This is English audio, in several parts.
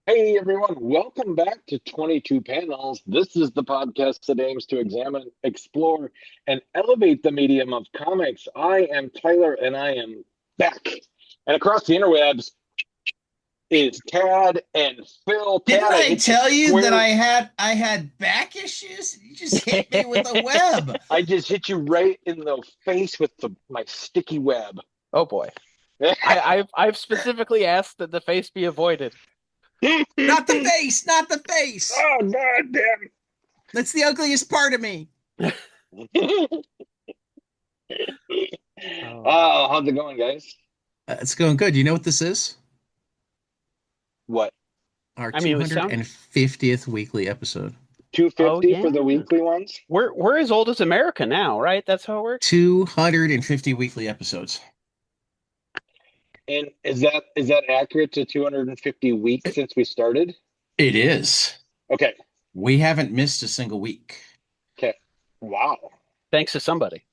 Hey everyone, welcome back to 22 Panels. This is the podcast that aims to examine, explore, and elevate the medium of comics. I am Tyler and I am back. And across the interwebs is Tad and Phil. Didn't Tad, I I hit you tell you that square. I had back issues? You just hit me with a web. I just hit you right in the face with my sticky web. Oh boy. I've specifically asked that the face be avoided. Not the face, not the face. Oh, God damn. That's the ugliest part of me. Oh. Oh, how's it going, guys? It's going good. You know what this is? What? Our I mean, it was sound. 250th weekly episode. Oh 250 yeah. for the weekly ones? We're as old as America now, right? That's how it works. 250 weekly episodes. And is that accurate to 250 weeks It since we started? it is. Okay. We haven't missed a single week. Okay. Wow. Thanks to somebody.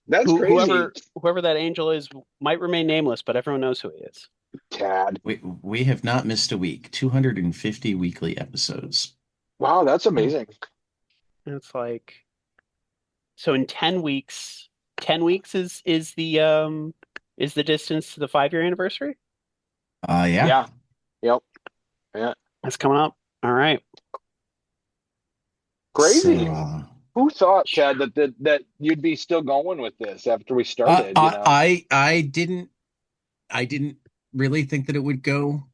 That's Who crazy, whoever that angel is might remain nameless, but everyone knows who he is. Tad. We have not missed a week. 250 weekly episodes. Wow, that's amazing. And it's like so in 10 weeks is the distance to the 5 year anniversary? Yeah. Yeah. Yep. Yeah. That's coming up. All right. So Crazy. Who thought, Tad, that you'd be still going with this after we started, you know? I didn't really think that it would go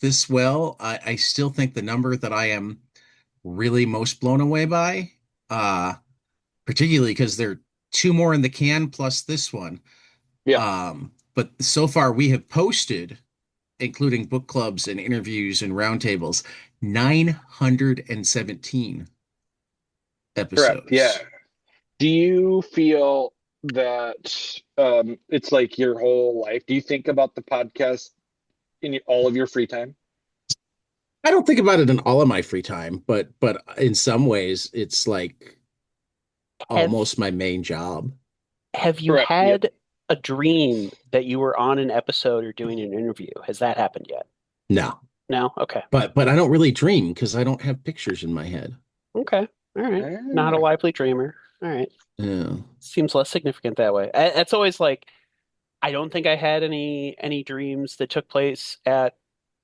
this well. I still think the number that I am really most blown away by, uh, particularly because there are two more in the can plus this one. Yeah. But so far we have posted, including book clubs and interviews and roundtables, 917 Correct. Yeah. episodes. Do you feel that it's like your whole life? Do you think about the podcast in all of your free time? I don't think about it in all of my free time, but in some ways it's like Have almost my main job. have you Correct. Yep. had a dream that you were on an episode or doing an interview? Has that happened yet? No, No? Okay. but I don't really dream because I don't have pictures in my head. Okay. All right. Not a Ah, lively dreamer. All right. Yeah. Seems less significant that way. It's always like I don't think I had any dreams that took place at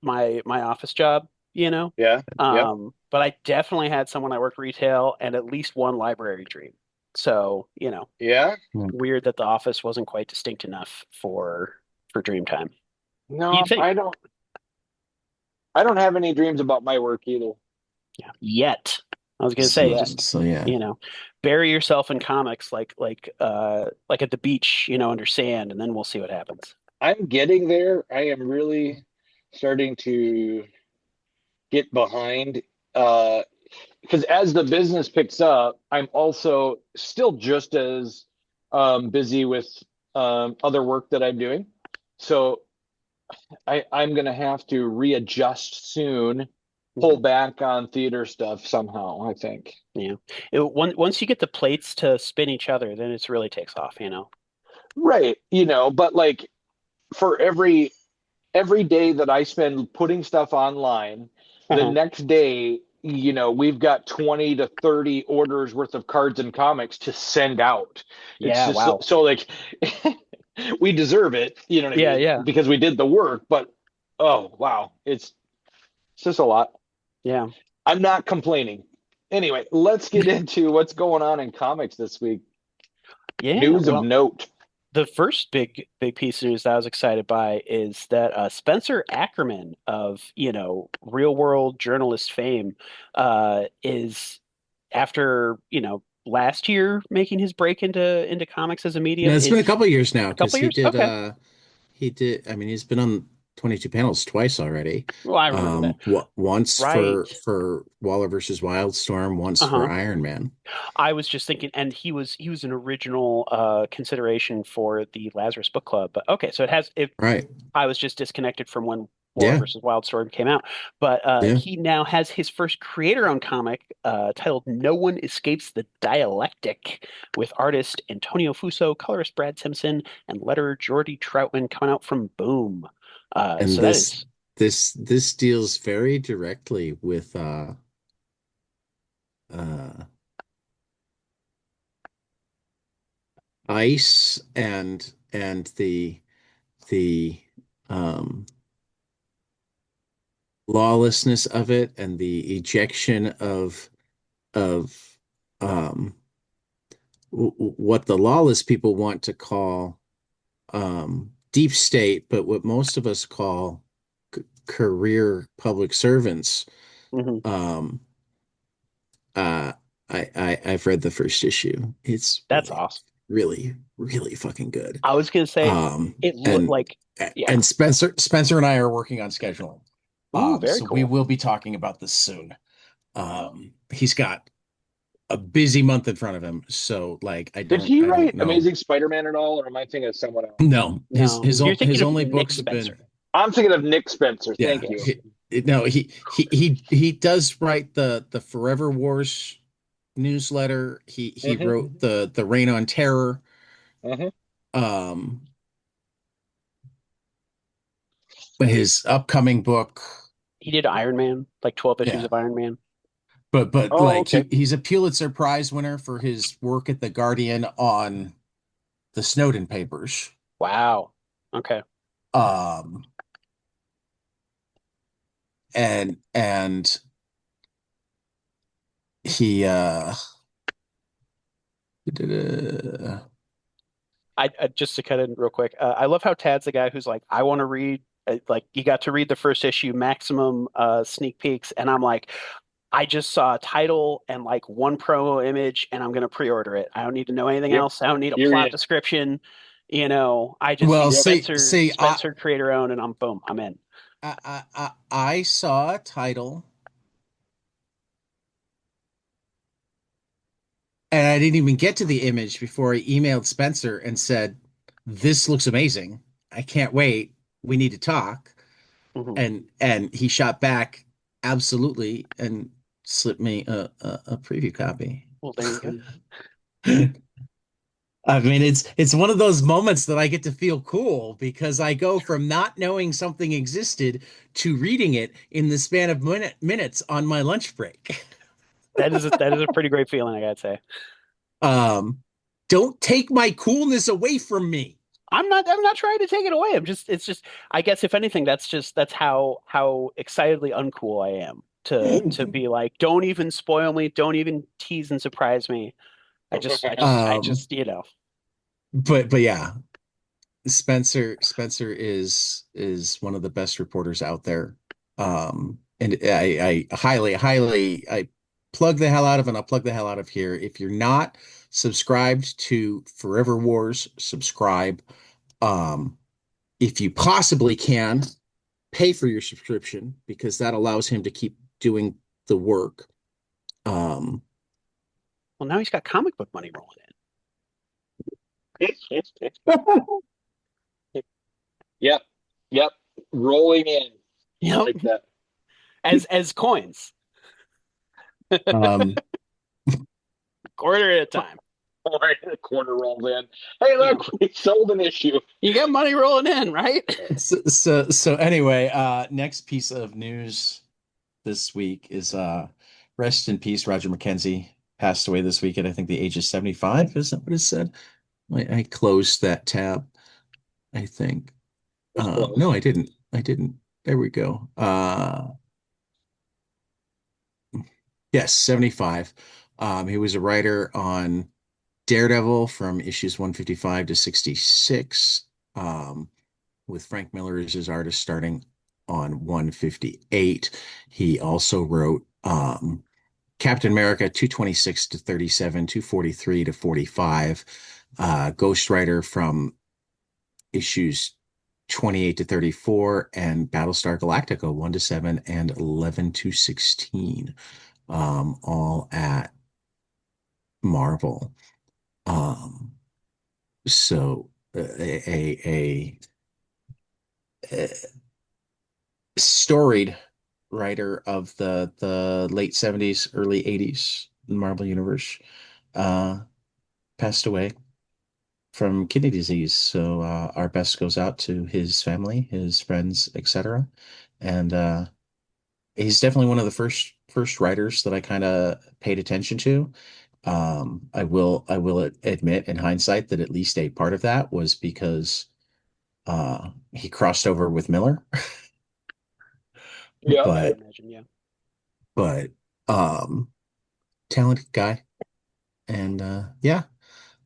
my office job, you know. yeah. Yep. But I definitely had someone I worked retail and at least one library dream. So, Yeah. weird that the office wasn't quite distinct enough for dream time. No, You'd think. I don't have any dreams about my work either. Yeah. Yet. I was gonna say, So Yet. just so yeah. you know, bury yourself in comics like at the beach, under sand, and then we'll see what happens. I'm getting there. I am really starting to get behind because as the business picks up, I'm also still just as busy with other work that I'm doing. So I'm gonna have to readjust soon, pull Mhm. back on theater stuff somehow, I think. Yeah. Once you get the plates to spin each other, then it really takes off. Right, but like for every day that I spend putting stuff online, the Uh-huh. next day, we've got 20 to 30 orders worth of cards and comics to send out. It's Yeah, just so, wow. so like we deserve it, you know what I Yeah, mean? yeah, Because we did the work, but oh wow, it's just a lot. yeah. I'm not complaining. Anyway, let's get into what's going on in comics this week. Yeah, News of well, note. the first big piece of news that I was excited by is that Spencer Ackerman of, real world journalist fame is after, last year making his break into comics as a No, medium it's been a is couple of years now a because couple years. Okay. he did I mean he's been on 22 panels twice already. Well, I remember that. Once Right. for Waller versus Wildstorm, once for Uh-huh. Iron Man. I was just thinking, and he was an original consideration for the Lazarus Book Club. But okay, so it Right. I was just disconnected from when War Yeah. versus Wildstorm came out. But Yeah. he now has his first creator-owned comic titled "No One Escapes the Dialectic" with artist Antonio Fuso, colorist Brad Simpson, and letterer Jordy Troutman coming out from Boom. And So that this is this deals very directly with uh ICE and the um lawlessness of it and the ejection of um what the lawless people want to call deep state, but what most of us call career public servants. Hmm. Um, uh, I've read the first issue. It's That's awesome. really fucking good. I was gonna say Um, it looked and like, yeah. and Spencer and I are working on scheduling. Ooh, very So we cool. will be talking about this soon. He's got a busy month in front of him, so like Did he I don't write know. Amazing Spider-Man at all, or am I thinking of someone else? No, No, you're thinking his of only Nick books have Spencer. been I'm thinking of Nick Spencer. yeah. Thank you. Yes. No, he does write the Forever Wars newsletter. He Hmm. wrote the Reign on Terror. Hmm. Um, his upcoming book, He did Iron Man, like 12 issues yeah. of Iron Man. But Oh, like okay. he's a Pulitzer Prize winner for his work at the Guardian on the Snowden papers. Wow. Okay. Um, and he I just to cut in real quick. I love how Tad's the guy who's like, I want to read. Like, you got to read the first issue, maximum sneak peeks, and I'm like, I just saw a title and like one promo image, and I'm gonna pre-order it. I don't need to know anything Yep. else. I don't need a You're plot in. description. I just see well, Yep. see, Spencer creator own, and I'm boom, I'm in. I saw a title and I didn't even get to the image before I emailed Spencer and said, "This looks amazing. I can't wait. We need to talk." Hmm. And he shot back, absolutely, and slipped me a preview copy. Well, there you go. I mean, it's one of those moments that I get to feel cool because I go from not knowing something existed to reading it in the span of minutes on my lunch break. That is a pretty great feeling, I gotta say. Um, don't take my coolness away from me. I'm not trying to take it away. It's just I guess if anything, that's how excitedly uncool I am to be like, don't even spoil me, don't even tease and surprise me. I Um, just, you know. but yeah, Spencer is one of the best reporters out there. And I highly I plug the hell out of and I'll plug the hell out of here. If you're not subscribed to Forever Wars, subscribe. Um, if you possibly can, pay for your subscription because that allows him to keep doing the work. Um, Well, now he's got comic book money rolling Yep. Yep. Rolling in. in. I Yep. like that. As coins, um, quarter at a time. All right, the quarter rolled in. Hey, You know, look, we sold an issue. you got money rolling in, right? so anyway, next piece of news this week is rest in peace, Roger McKenzie passed away this week at I think the age of 75. Is that what it said? I closed that tab, I think. It was No, close. I didn't. I didn't. There we go. Yes, 75. He was a writer on Daredevil from issues 155 to 66, with Frank Miller as his artist starting on 158. He also wrote Captain America 226 to 37, 243 to 45, Ghost Rider from issues 28 to 34, and Battlestar Galactica 1 to 7 and 11 to 16, all at Marvel. Um, so a storied writer of the late 70s, early 80s Marvel Universe, uh, passed away. from kidney disease. So our best goes out to his family, his friends, etc. And he's definitely one of the first writers that I kind of paid attention to. I will admit in hindsight that at least a part of that was because he crossed over with Miller, Yeah. I but would imagine, yeah. but um talented guy. And yeah.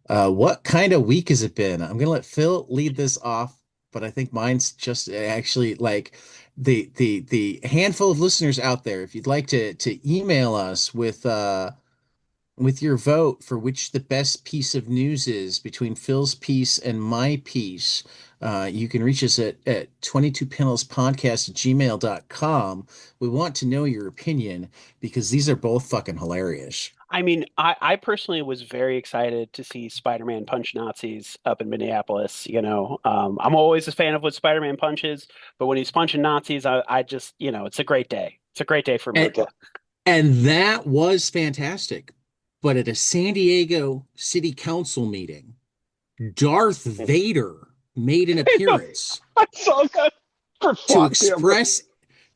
What kind of week has it been? I'm gonna let Phil lead this off, but I think mine's just actually like the handful of listeners out there. If you'd like to email us with your vote for which the best piece of news is between Phil's piece and my piece, you can reach us at 22panelspodcast@gmail.com. We want to know your opinion because these are both fucking hilarious. I mean, I personally was very excited to see Spider-Man punch Nazis up in Minneapolis. I'm always a fan of what Spider-Man punches, but when he's punching Nazis, I just, it's a great day. It's a great day for And manga. And that was fantastic. But at a San Diego City Council meeting, Darth Vader made an appearance I saw that for to flock cameras. express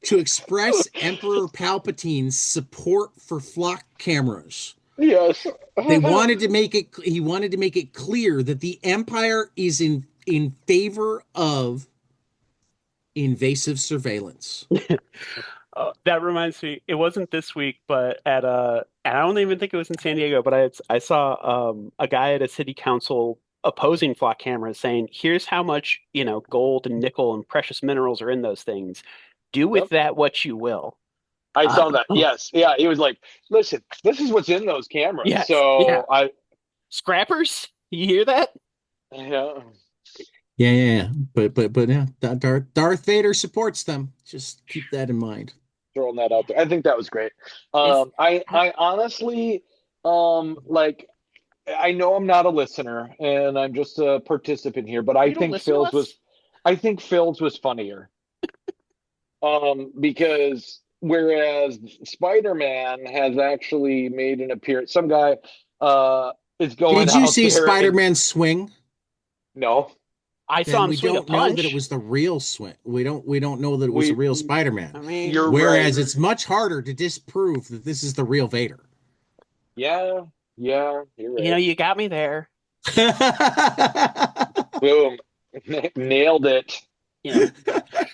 to express Emperor Palpatine's support for flock cameras. Yes. They wanted to make it he wanted to make it clear that the Empire is in favor of invasive surveillance. That reminds me, it wasn't this week, but and I don't even think it was in San Diego, but I saw a guy at a city council opposing flock cameras saying, "Here's how much, gold and nickel and precious minerals are in those things. Do with Yep. that what you will." I Uh, saw that. Yes. Yeah. He was like, listen, this is what's in those cameras. yes, yeah. So Scrappers, you hear that? yeah. Yeah. But yeah, Darth Vader supports them. Just keep that in mind. Throwing that out there. I think that was great. Is I honestly, like, I know I'm not a listener and I'm just a participant here, but you don't listen to us? I think Phil's was funnier. Because whereas Spider-Man has actually made an appearance, some guy, is going Did you out see there and Spider-Man swing? no, I saw Then him we swing a don't know that it punch. was the real swing. We don't know that it was the we, real Spider-Man. I mean, you're right. Whereas it's much harder to disprove that this is the real Vader. Yeah, yeah, you're right. you got me there. Boom. Nailed it. You know,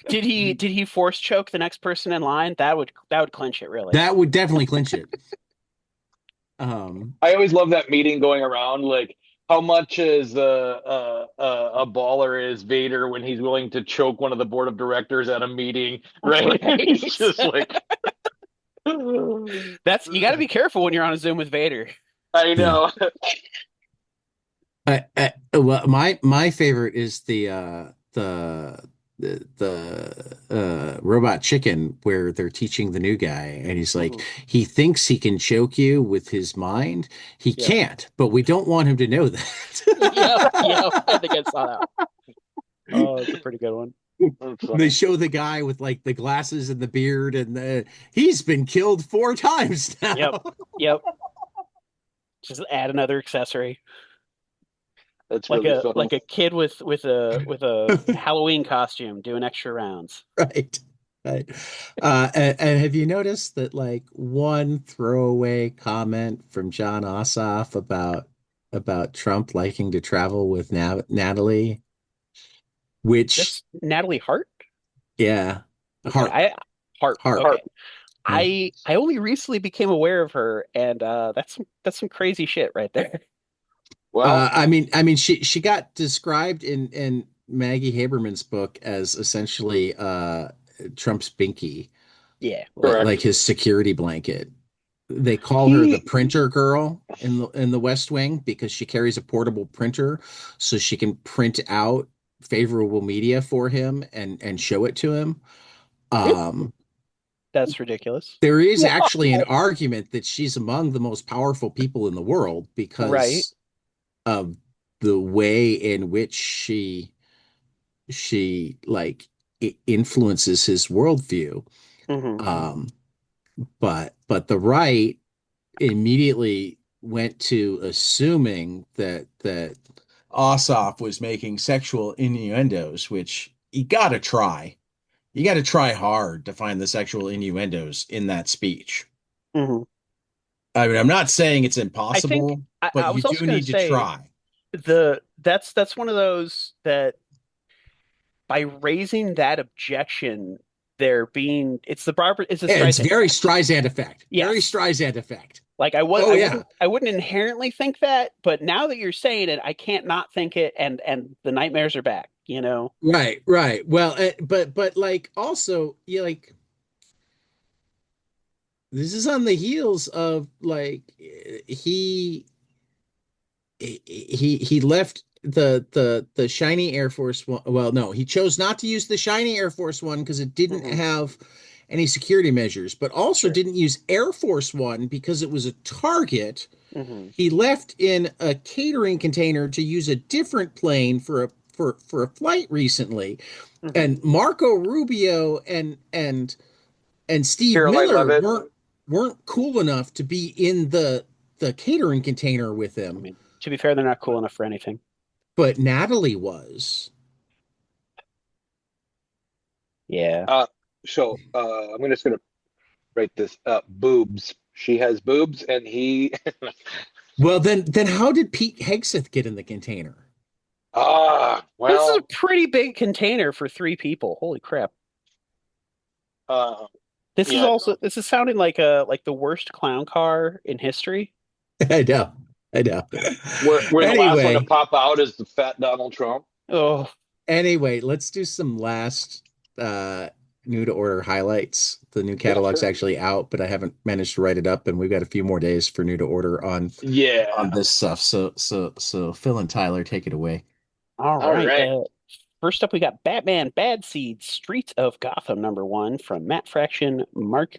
did he force choke the next person in line? That would clinch it, really. That would definitely clinch it. Um, I always love that meeting going around. Like, how much is a baller is Vader when he's willing to choke one of the board of directors at a meeting, right? He's Right. just like, That's you got to be careful when you're on a Zoom with Vader. I yeah. know. Well, my favorite is the robot chicken where they're teaching the new guy and he's like Mhm. he thinks he can choke you with his mind. He Yep. can't, but we don't want him to know Yep. that. Yep. I think I saw that. Oh, it's a pretty good one. That's They funny. show the guy with like the glasses and the beard and he's been killed 4 times Yep. now. Yep. Just add another accessory, That's like really a funny. like a kid with a Halloween costume doing extra rounds. Right. Right. And have you noticed that like one throwaway comment from John Ossoff about Trump liking to travel with Natalie, which That's Natalie Hart. yeah, Okay, Hart, Hart. Hart. Okay, Heart. Yeah. I only recently became aware of her, and that's some crazy shit right there. Well, I mean, she got described in Maggie Haberman's book as essentially Trump's binky, Yeah. like correct. his security blanket. They call her the He, printer girl in the West Wing because she carries a portable printer so she can print out favorable media for him and show it to him. Um, That's ridiculous. there is well, actually an argument that she's among the most powerful people in the world Right. because of the way in which she like influences his worldview. Hmm. Um, but the right immediately went to assuming that Ossoff was making sexual innuendos, which you gotta try. You gotta try hard to find the sexual innuendos in that speech. Hmm. I mean, I'm not saying it's I think impossible, but I you was also do going to need to say try. that's one of those that by raising that objection, they're being it's the Barbara it's a Yeah, it's Streisand very effect. Streisand effect. Very Yes. Streisand effect. Like Oh yeah. I wouldn't inherently think that, but now that you're saying it, I can't not think it, and the nightmares are back, you know? Right, right. Well, but like also, you like this is on the heels of like he left the shiny Air Force One. Well, no, he chose not to use the shiny Air Force One because it didn't Hmm. have any security measures, but also Sure. didn't use Air Force One because it was a target. Hmm. He left in a catering container to use a different plane for a flight recently. Hmm. And Marco Rubio and Steve Caroline Miller Levitt. weren't cool enough to be in the catering container with I him, mean, to be fair, they're not cool enough for anything. but Natalie was. Yeah. Uh, I'm just gonna write this up. Boobs. She has boobs, and he. Well, then how did Pete Hegseth get in the container? This is a Well, pretty big container for three people. Holy crap. uh, This is yeah, also no. this is sounding like the worst clown car in history. I know, I know. Where the last one to Anyway, pop out is the fat Donald Trump. Oh, anyway, let's do some last new to order highlights. The new Yeah, catalog's sure. actually out, but I haven't managed to write it up, and we've got a few more days for new to order on Yeah. this stuff. So Phil and Tyler, take it away. all All right. right. First up, we got Batman Bad Seeds, Streets of Gotham, #1 from Matt Fraction, Mariko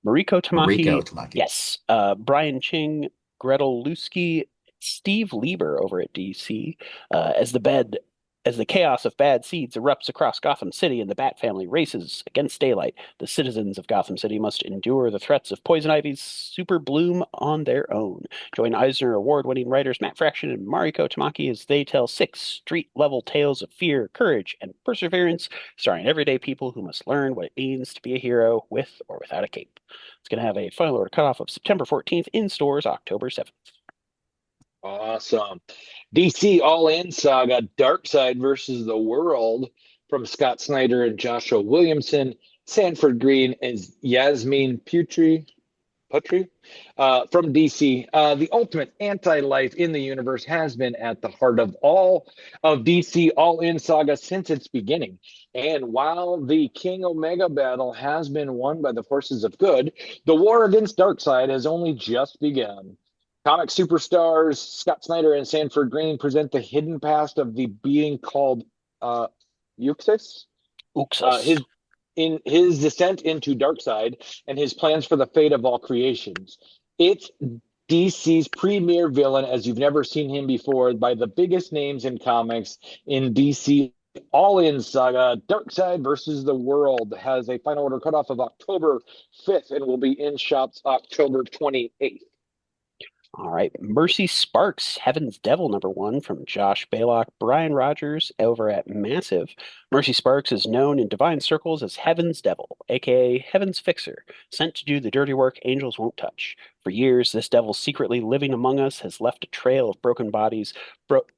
Mariko Tamaki, Tamaki. yes, Brian Ching, Gretel Lusky, Steve Lieber over at DC, as the chaos of bad seeds erupts across Gotham City and the Bat family races against daylight. The citizens of Gotham City must endure the threats of Poison Ivy's super bloom on their own. Join Eisner Award-winning writers Matt Fraction and Mariko Tamaki as they tell six street-level tales of fear, courage, and perseverance, starring everyday people who must learn what it means to be a hero with or without a cape. It's going to have a final order cutoff of September 14th, in stores October 7th. Awesome. DC All In Saga Darkseid versus the World from Scott Snyder and Joshua Williamson. Sanford Green is Yasmin Putri from DC. The ultimate anti-life in the universe has been at the heart of all of DC All-In Saga since its beginning. And while the King Omega battle has been won by the forces of good, the war against Darkseid has only just begun. Comic superstars Scott Snyder and Sanford Green present the hidden past of the being called uh, Euxis. Uxas. His in his descent into Darkseid and his plans for the fate of all creations. It's DC's premier villain as you've never seen him before by the biggest names in comics in DC. All in Saga, Darkseid versus the World has a final order cutoff of October 5th and will be in shops October 28th. All right. Mercy Sparks, Heaven's Devil #1 from Josh Baylock, Brian Rogers over at Massive. Mercy Sparks is known in divine circles as Heaven's Devil, aka Heaven's Fixer, sent to do the dirty work angels won't touch. For years, this devil secretly living among us has left a trail of broken bodies,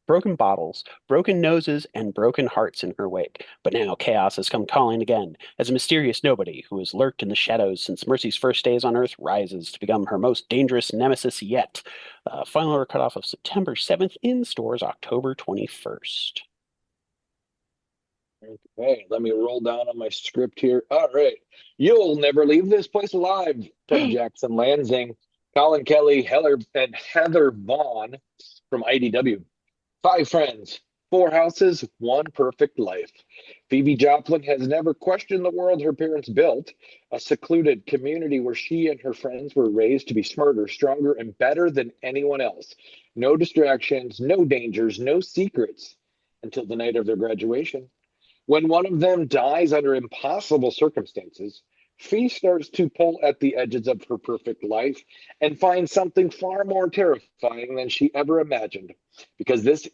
broken bottles, broken noses, and broken hearts in her wake. But now chaos has come calling again, as a mysterious nobody who has lurked in the shadows since Mercy's first days on Earth rises to become her most dangerous nemesis yet. Final order cutoff of September 7th, in stores October 21st. Okay, let me roll down on my script here. All right. You'll never leave this place alive from Jackson Lansing, Colin Kelly, and Heather Vaughn from IDW. Five friends, four houses, one perfect life. Phoebe Joplin has never questioned the world her parents built, a secluded community where she and her friends were raised to be smarter, stronger, and better than anyone else. No distractions, no dangers, no secrets until the night of their graduation. When one of them dies under impossible circumstances, Fee starts to pull at the edges of her perfect life and finds something far more terrifying than she ever imagined. Because this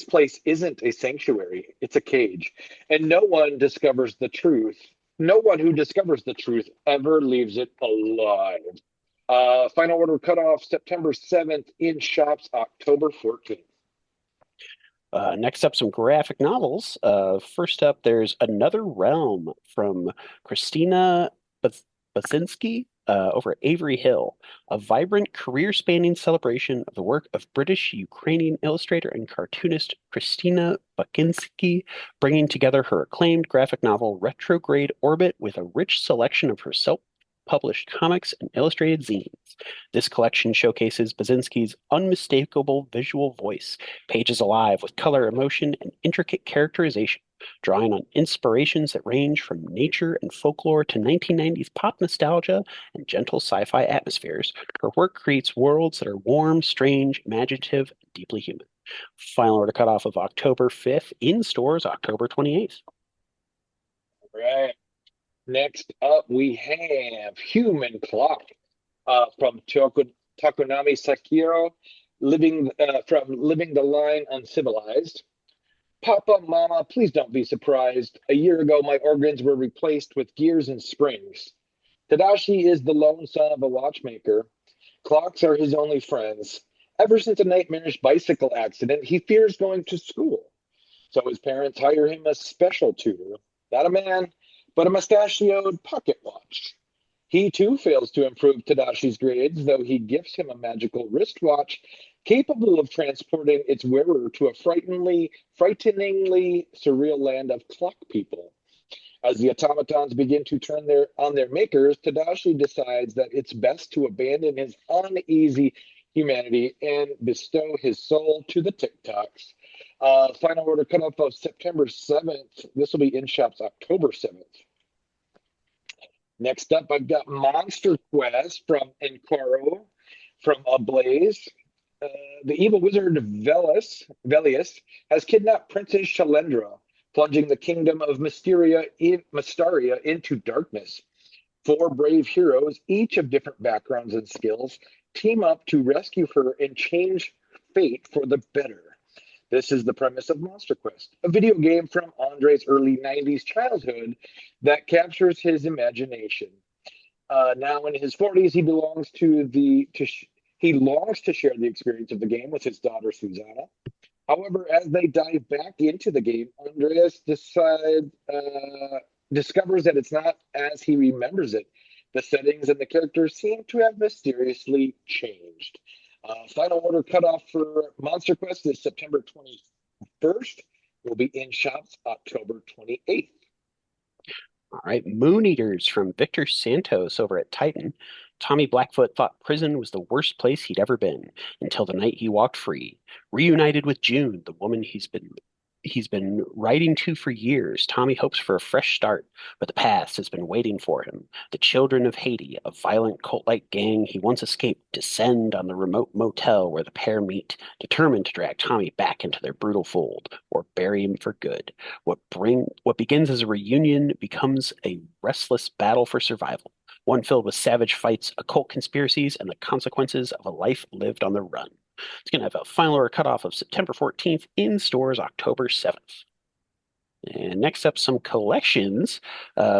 place isn't a sanctuary, it's a cage. And no one discovers the truth. No one who discovers the truth ever leaves it alive. Final Order Cutoff September 7th, in shops October 14th. Next up, some graphic novels. First up, there's Another Realm from Christina Basinski over at Avery Hill, a vibrant, career-spanning celebration of the work of British-Ukrainian illustrator and cartoonist Christina Basinski, bringing together her acclaimed graphic novel Retrograde Orbit with a rich selection of her self-published comics and illustrated zines. This collection showcases Basinski's unmistakable visual voice, pages alive with color, emotion, and intricate characterization, drawing on inspirations that range from nature and folklore to 1990s pop nostalgia and gentle sci-fi atmospheres. Her work creates worlds that are warm, strange, imaginative, and deeply human. Final Order Cutoff of October 5th, in stores October 28th. Right. Next up, we have Human Clock from Takunami Sakiro, from Living the Line Uncivilized. Papa, Mama, please don't be surprised. A year ago, my organs were replaced with gears and springs. Tadashi is the lone son of a watchmaker. Clocks are his only friends. Ever since a nightmarish bicycle accident, he fears going to school. So his parents hire him a special tutor, not a man, but a mustachioed pocket watch. He too fails to improve Tadashi's grades, though he gifts him a magical wristwatch capable of transporting its wearer to a frighteningly surreal land of clock people. As the automatons begin to turn on their makers, Tadashi decides that it's best to abandon his uneasy humanity and bestow his soul to the TikToks. Final Order Cutoff of September 7th. This will be in shops October 7th. Next up, I've got Monster Quest from Encaro, from Ablaze. The evil wizard Velius has kidnapped Princess Shalendra, plunging the kingdom of Mysteria into darkness. Four brave heroes, each of different backgrounds and skills, team up to rescue her and change fate for the better. This is the premise of Monster Quest, a video game from Andre's early 90s childhood that captures his imagination. Now in his 40s, he longs to share the experience of the game with his daughter Susanna. However, as they dive back into the game, Andreas discovers that it's not as he remembers it. The settings and the characters seem to have mysteriously changed. Final Order Cutoff for Monster Quest is September 21st. Will be in shops October 28th. All right, Moon Eaters from Victor Santos over at Titan. Tommy Blackfoot thought prison was the worst place he'd ever been until the night he walked free. Reunited with June, the woman he's been writing to for years, Tommy hopes for a fresh start, but the past has been waiting for him. The children of Haiti, a violent cult-like gang he once escaped, descend on the remote motel where the pair meet, determined to drag Tommy back into their brutal fold or bury him for good. What begins as a reunion becomes a restless battle for survival, one filled with savage fights, occult conspiracies, and the consequences of a life lived on the run. It's going to have a final order cutoff of September 14th, in stores October 7th. And next up, some collections.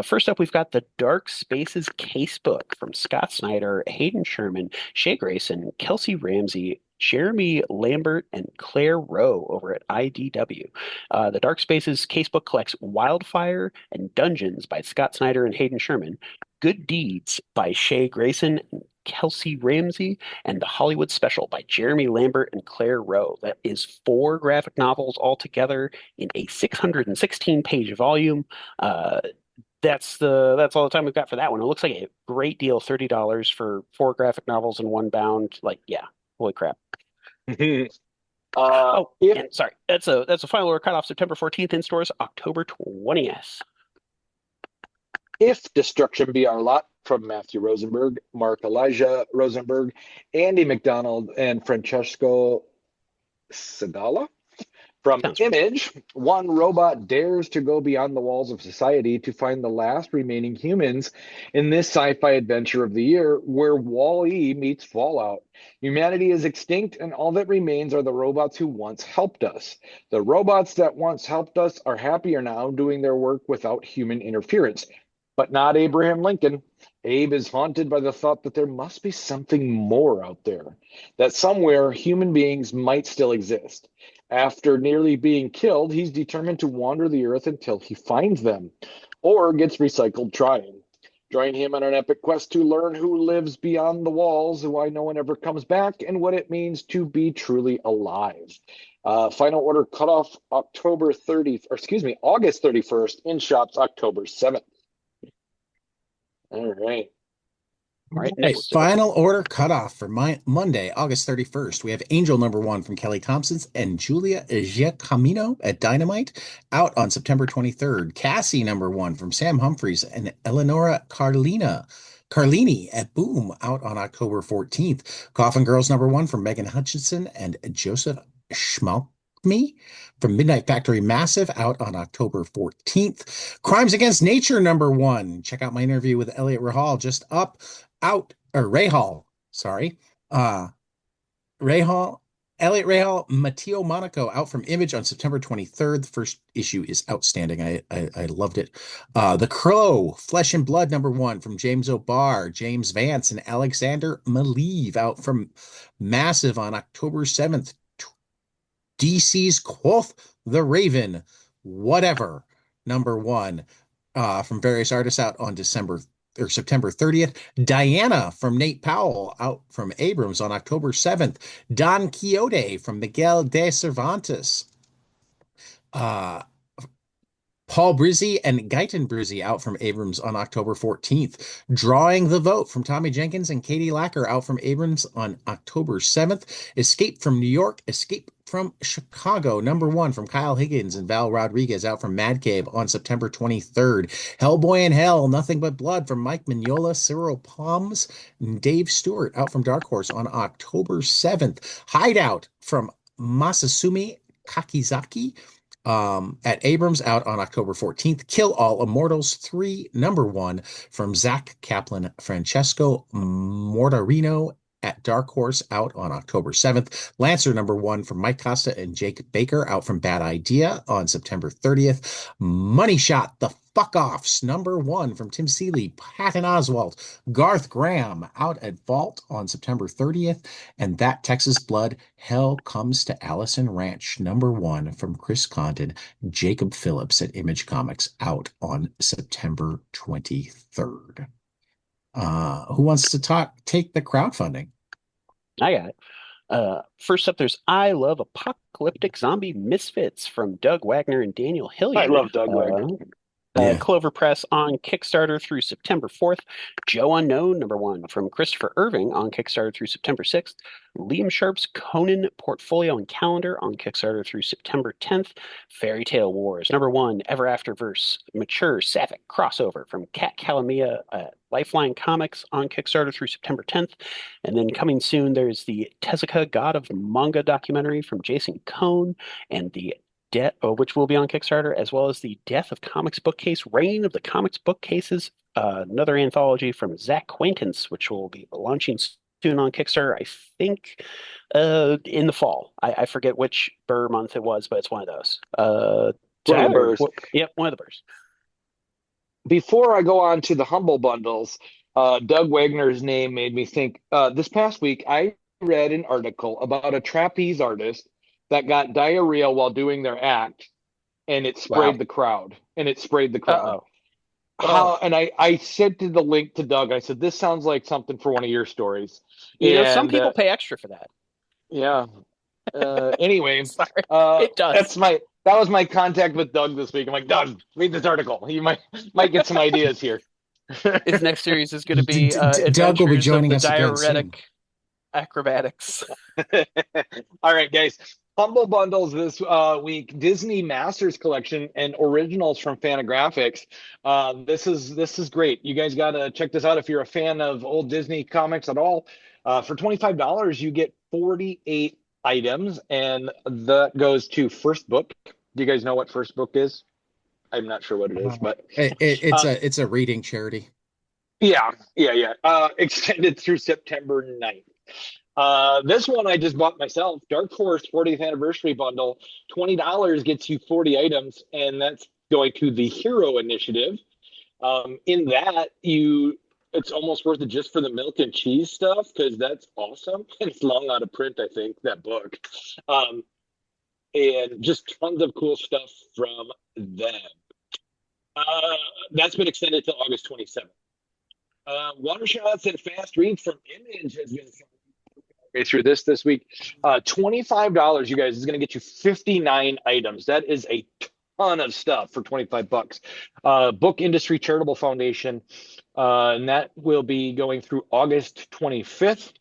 First up, we've got the Dark Spaces Casebook from Scott Snyder, Hayden Sherman, Shea Grayson, Kelsey Ramsey, Jeremy Lambert, and Claire Rowe over at IDW. The Dark Spaces Casebook collects Wildfire and Dungeons by Scott Snyder and Hayden Sherman, Good Deeds by Shea Grayson and Kelsey Ramsey, and The Hollywood Special by Jeremy Lambert and Claire Rowe. That is 4 graphic novels altogether in a 616-page volume. That's all the time we've got for that one. It looks like a great deal, $30 for 4 graphic novels in one bound. Like, yeah, holy crap. Sorry, that's a final order cutoff September 14th, in stores October 20th. If Destruction Be Our Lot from Matthew Rosenberg, Mark Elijah Rosenberg, Andy McDonald, and Francesco Segala. From Sounds Image, one robot dares to go beyond the walls of society to find the last remaining humans in this sci-fi adventure of the year where Wall-E meets Fallout. Humanity is extinct, and all that remains are the robots who once helped us. The robots that once helped us are happier now doing their work without human interference. But not Abraham Lincoln. Abe is haunted by the thought that there must be something more out there, that somewhere human beings might still exist. After nearly being killed, he's determined to wander the earth until he finds them or gets recycled trying. Join him on an epic quest to learn who lives beyond the walls, why no one ever comes back, and what it means to be truly alive. Final order cutoff October 30th, or excuse me, August 31st, in shops October 7th. All right. all right. Right, Next, final order cutoff for Monday, August 31st. We have Angel #1 from Kelly Thompson's and Julia Giacomino at Dynamite out on September 23rd. Cassie #1 from Sam Humphries and Eleonora Carlini at Boom out on October 14th. Coffin Girls #1 from Megan Hutchinson and Joseph Schmalkme from Midnight Factory Massive out on October 14th. Crimes Against Nature #1. Check out my interview with Elliot Rahal just up out or Rahal, sorry. Rahal, Elliot Rahal, Matteo Monaco out from Image on September 23rd. The first issue is outstanding. I loved it. The Crow, Flesh and Blood #1 from James O'Barr, James Vance, and Alexander Maleev out from Massive on October 7th. DC's Quoth the Raven, whatever, #1 from various artists out on September 30th. Diana from Nate Powell out from Abrams on October 7th. Don Quixote from Miguel de Cervantes. Paul Brizzi and Guyton Brizzi out from Abrams on October 14th. Drawing the Vote from Tommy Jenkins and Katie Lacker out from Abrams on October 7th. Escape from New York, Escape from Chicago, #1 from Kyle Higgins and Val Rodriguez out from Mad Cave on September 23rd. Hellboy in Hell, Nothing But Blood from Mike Mignola, Cyril Palms, and Dave Stewart out from Dark Horse on October 7th. Hideout from Masasumi Kakizaki at Abrams out on October 14th. Kill All Immortals 3, #1 from Zach Kaplan, Francesco Mortarino at Dark Horse out on October 7th. Lancer #1 from Mike Costa and Jake Baker out from Bad Idea on September 30th. Money Shot, The Fuck Offs #1 from Tim Seeley, Patton Oswalt, Garth Graham out at Vault on September 30th. And That Texas Blood, Hell Comes to Allison Ranch #1 from Chris Condon, Jacob Phillips at Image Comics out on September 23rd. Who wants to take the crowdfunding? I got it. First up, there's I Love Apocalyptic Zombie Misfits from Doug Wagner and Daniel I Hilliard. love Doug Wagner. Yeah. Clover Press on Kickstarter through September 4th. Joe Unknown #1 from Christopher Irving on Kickstarter through September 6th. Liam Sharp's Conan Portfolio and Calendar on Kickstarter through September 10th. Fairy Tale Wars #1 Ever After Verse Mature Sapphic Crossover from Kat Kalamia Lifeline Comics on Kickstarter through September 10th. And then coming soon, there's the Tezuka God of Manga documentary from Jason Cohn and the which will be on Kickstarter, as well as the Death of Comics Bookcase, Reign of the Comics Bookcases, another anthology from Zach Quaintance, which will be launching soon on Kickstarter, I think in the fall. I forget which Burr month it was, but it's one of those. One of the Burrs. Yep, one of the Burrs. Before I go on to the Humble Bundles, Doug Wagner's name made me think. This past week, I read an article about a trapeze artist that got diarrhea while doing their act, and it sprayed the crowd. Uh-oh. And I said to the link to Doug, I said, this sounds like something for one of your stories. Some people pay extra for that. Yeah. Anyway, Sorry. It does. that was my contact with Doug this week. I'm like, Doug, read this article. You might get some ideas here. His next series is going to be Doug will be joining us again soon. Diuretic Acrobatics. All right, guys. Humble Bundles this week, Disney Masters Collection and originals from Fantagraphics. This is great. You guys got to check this out if you're a fan of old Disney comics at all. For $25, you get 48 items, and that goes to First Book. Do you guys know what First Book is? I'm not sure what it is, but It's uh, a reading charity. yeah. Extended through September 9th. This one I just bought myself. Dark Horse 40th anniversary bundle. $20 gets you 40 items, and that's going to the Hero Initiative. In that, it's almost worth it just for the milk and cheese stuff because that's awesome. It's long out of print, I think, that book. Um, and just tons of cool stuff from them. Uh, that's been extended to August 27th. Water shots and fast reads from Image has been through this week. $25, you guys, is going to get you 59 items. That is a ton of stuff for 25 bucks. Book Industry Charitable Foundation, and that will be going through August 25th.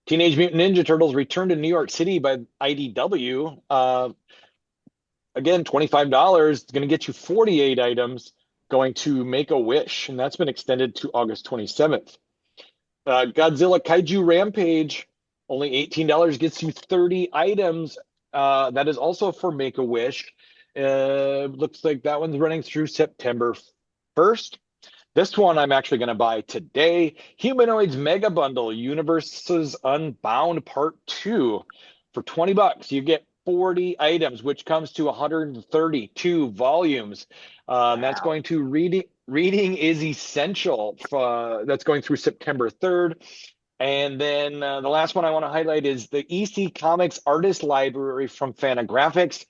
Teenage Mutant Ninja Turtles Return to New York City by IDW. Again, $25 is going to get you 48 items going to Make a Wish, and that's been extended to August 27th. Godzilla Kaiju Rampage, only $18 gets you 30 items. That is also for Make a Wish. Looks like that one's running through September 1st. This one I'm actually going to buy today. Humanoids Mega Bundle, Universes Unbound Part 2 for 20 bucks. You get 40 items, which comes to 132 volumes. That's going to Reading is Essential. That's going through September 3rd. And then the last one I want to highlight is the EC Comics Artist Library from Fantagraphics.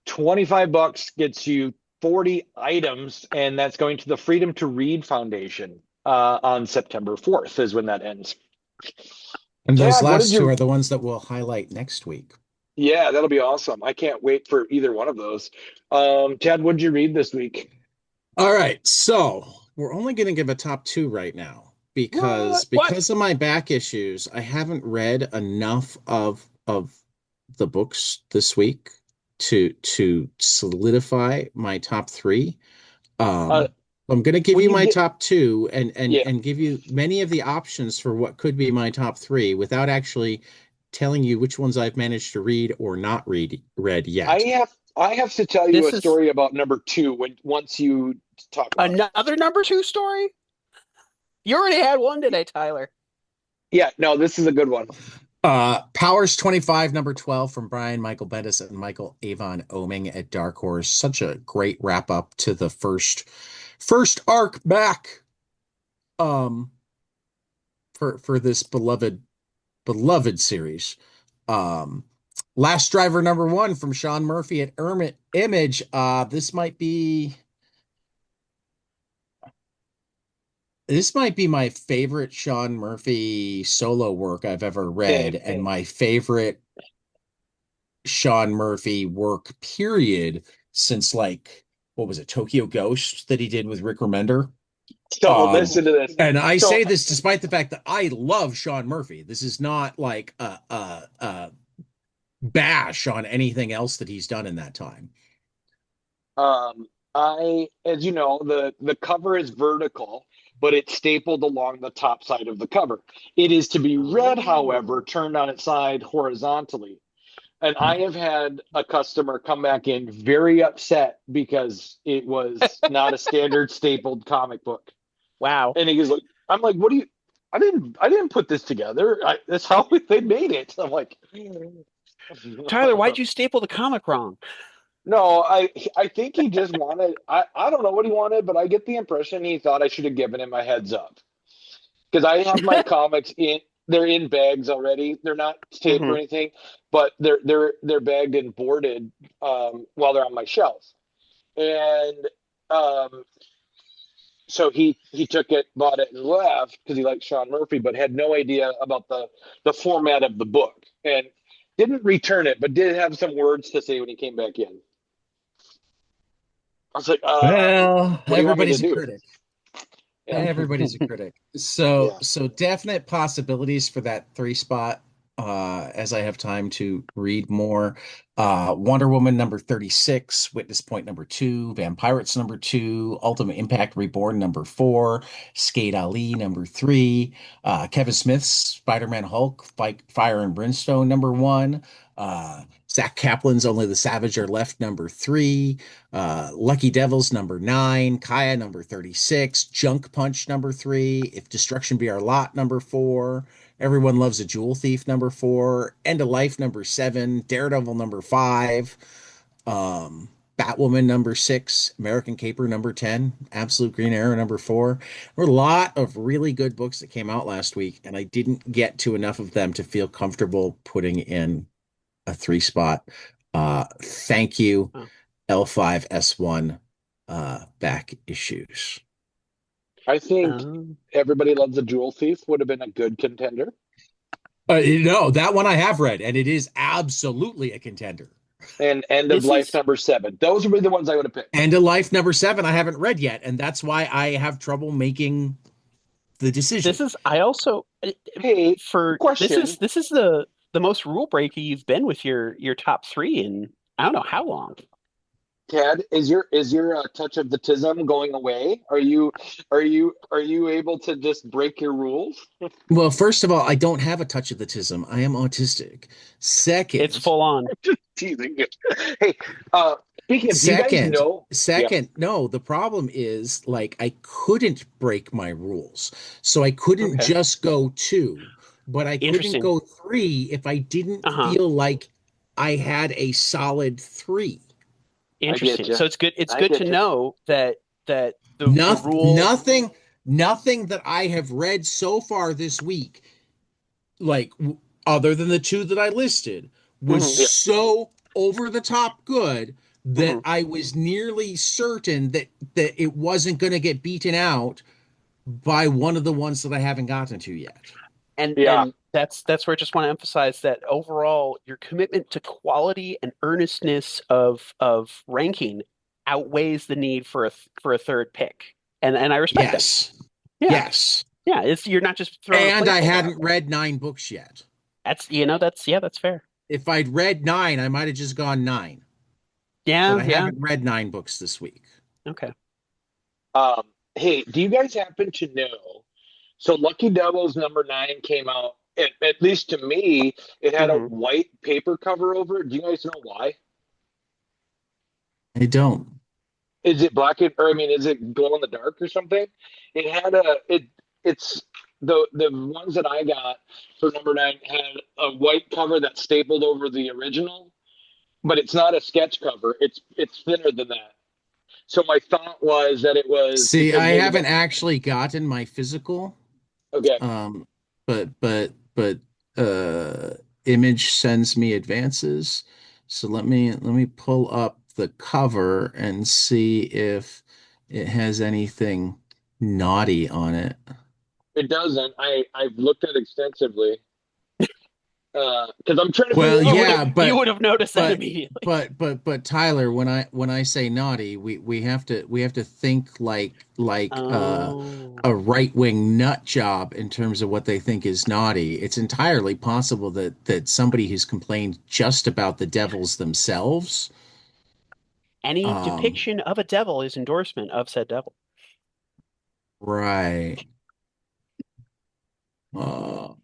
25 bucks gets you 40 items, and that's going to the Freedom to Read Foundation on September 4th is when that ends. And those Chad, what did last two you? are the ones that we'll highlight next week. Yeah, that'll be awesome. I can't wait for either one of those. Chad, what did you read this week? All right, so we're only going to give a top two right now because What? of my back issues, I haven't read enough of the books this week to solidify my top three. Uh, I'm going to give when you you my get, top two and yeah, and give you many of the options for what could be my top three without actually telling you which ones I've managed to read or not read I yet. have I have to tell you a This is story about number two when once you talk about it. another number two story? You already had one today, Tyler. Yeah, no, this is a good one. Powers 25, number 12 from Brian Michael Bendis and Michael Avon Oeming at Dark Horse. Such a great wrap up to the first arc back um for this beloved series. Um Last Driver number 1 from Sean Murphy at Image. This might be my favorite Sean Murphy solo work I've ever read, Same. and my favorite Sean Murphy work, period, since like what was it, Tokyo Ghost that he did with Rick Remender. So Um, listen to this. and I So say this despite the fact that I love Sean Murphy. This is not like a bash on anything else that he's done in that time. as you know, the cover is vertical, but it's stapled along the top side of the cover. It is to be read, however, turned on its side horizontally. And I have had a customer come back in very upset because it was not a standard stapled comic book. Wow. And he goes, like, I'm like, what do you? I didn't put this together. That's how they made it. I'm like, Tyler, why'd you staple the comic wrong? no, I think he just wanted. I don't know what he wanted, but I get the impression he thought I should have given him a heads up because I have my comics in. They're in bags already. They're not taped or Hmm. anything, but they're bagged and boarded while they're on my shelf. And um, so he took it, bought it, and left because he liked Sean Murphy, but had no idea about the format of the book and didn't return it, but did have some words to say when he came back in. I was like, Well, what do you want me to everybody's a do? critic. Yeah, Everybody's a critic. So yeah. so definite possibilities for that three spot as I have time to read more. Wonder Woman number 36, Witness Point number 2, Vampirates number 2, Ultimate Impact Reborn number 4, Skate Ali number 3, Kevin Smith's Spider-Man Hulk, Fire and Brimstone number 1, Zach Kaplan's Only the Savage Are Left number 3, Lucky Devils number 9, Kaya number 36, Junk Punch number 3, If Destruction Be Our Lot number 4, Everyone Loves a Jewel Thief number 4, End of Life number 7, Daredevil number 5, Batwoman number 6, American Caper number 10, Absolute Green Arrow number 4. There were a lot of really good books that came out last week, and I didn't get to enough of them to feel comfortable putting in a 3 spot. Thank you, Oh. L5S1 back issues. I think Um, Everybody Loves a Jewel Thief would have been a good contender. No, that one I have read, and it is absolutely a contender. And End of this Life is number 7. Those would be the ones I would have picked. End of Life number 7, I haven't read yet, and that's why I have trouble making the decision. this is I also Hey, for question. this is the most rule breaker you've been with your top three in I don't know how long. Ted, is your touch of the tism going away? Are you able to just break your rules? Well, first of all, I don't have a touch of autism. I am autistic. It's Second, full on. Just teasing you. Hey, speaking of, do you guys second, know? Yeah. second, no, the problem is like I couldn't break my rules. So I couldn't Okay. just go 2, but I couldn't Interesting. go 3 if I didn't Uh-huh. feel like I had a solid 3. I get Interesting. you. So it's I good to get you. know that the Nothing, rule. nothing that I have read so far this week, like other than the 2 that I listed, was Mhm, Yeah. so over the top good that mhm. I was nearly certain that it wasn't going to get beaten out by one of the ones that I haven't gotten to yet. Yeah. And that's where I just want to emphasize that overall your commitment to quality and earnestness of ranking outweighs the need for a third pick. And I respect that. Yes. Yeah. Yes. Yeah, it's you're not just throwing a And I placeholder out hadn't there. read 9 books yet. That's that's yeah, that's fair. If I'd read 9, I might have just gone 9. But Yeah, I yeah. haven't read 9 books this week. Okay. Hey, do you guys happen to know? So Lucky Devils number 9 came out. At least to me, it had a Hmm. white paper cover over it. Do you guys know why? I don't. Is it black or I mean, is it glow in the dark or something? It had a it. It's the ones that I got for number 9 had a white cover that's stapled over the original, but it's not a sketch cover. It's thinner than that. So my thought was that it was See, because I maybe the haven't actually gotten my physical. okay. Um, but Image sends me advances. So let me pull up the cover and see if it has anything naughty on it. It doesn't. I've looked at it extensively because I'm trying to figure Well, out You would have yeah, you would have noticed that but immediately. but Tyler, when I say naughty, we have to think like Oh. a right-wing nut job in terms of what they think is naughty. It's entirely possible that somebody who's complained just about the devils themselves. Any Um, depiction of a devil is endorsement of said devil. right. well,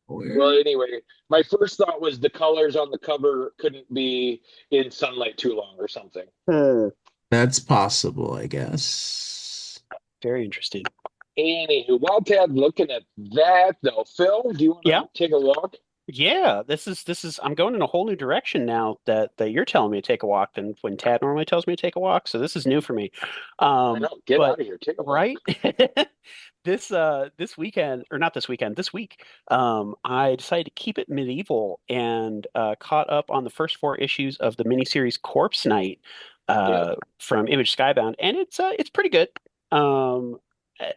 Where? anyway, my first thought was the colors on the cover couldn't be in sunlight too long or something. Hmm. That's possible, I guess. Very interesting. Anywho, while Tad's looking at that though, Phil, do you want Yeah. to take a walk? Yeah, this is I'm going in a whole new direction now that you're telling me to take a walk than when Tad normally tells me to take a walk. So this is new for me. I know. Get But out of here. Take a walk. right this weekend or not this weekend, this week, I decided to keep it medieval and caught up on the first four issues of the miniseries Corpse Night Yep. from Image Skybound, and it's pretty good. Um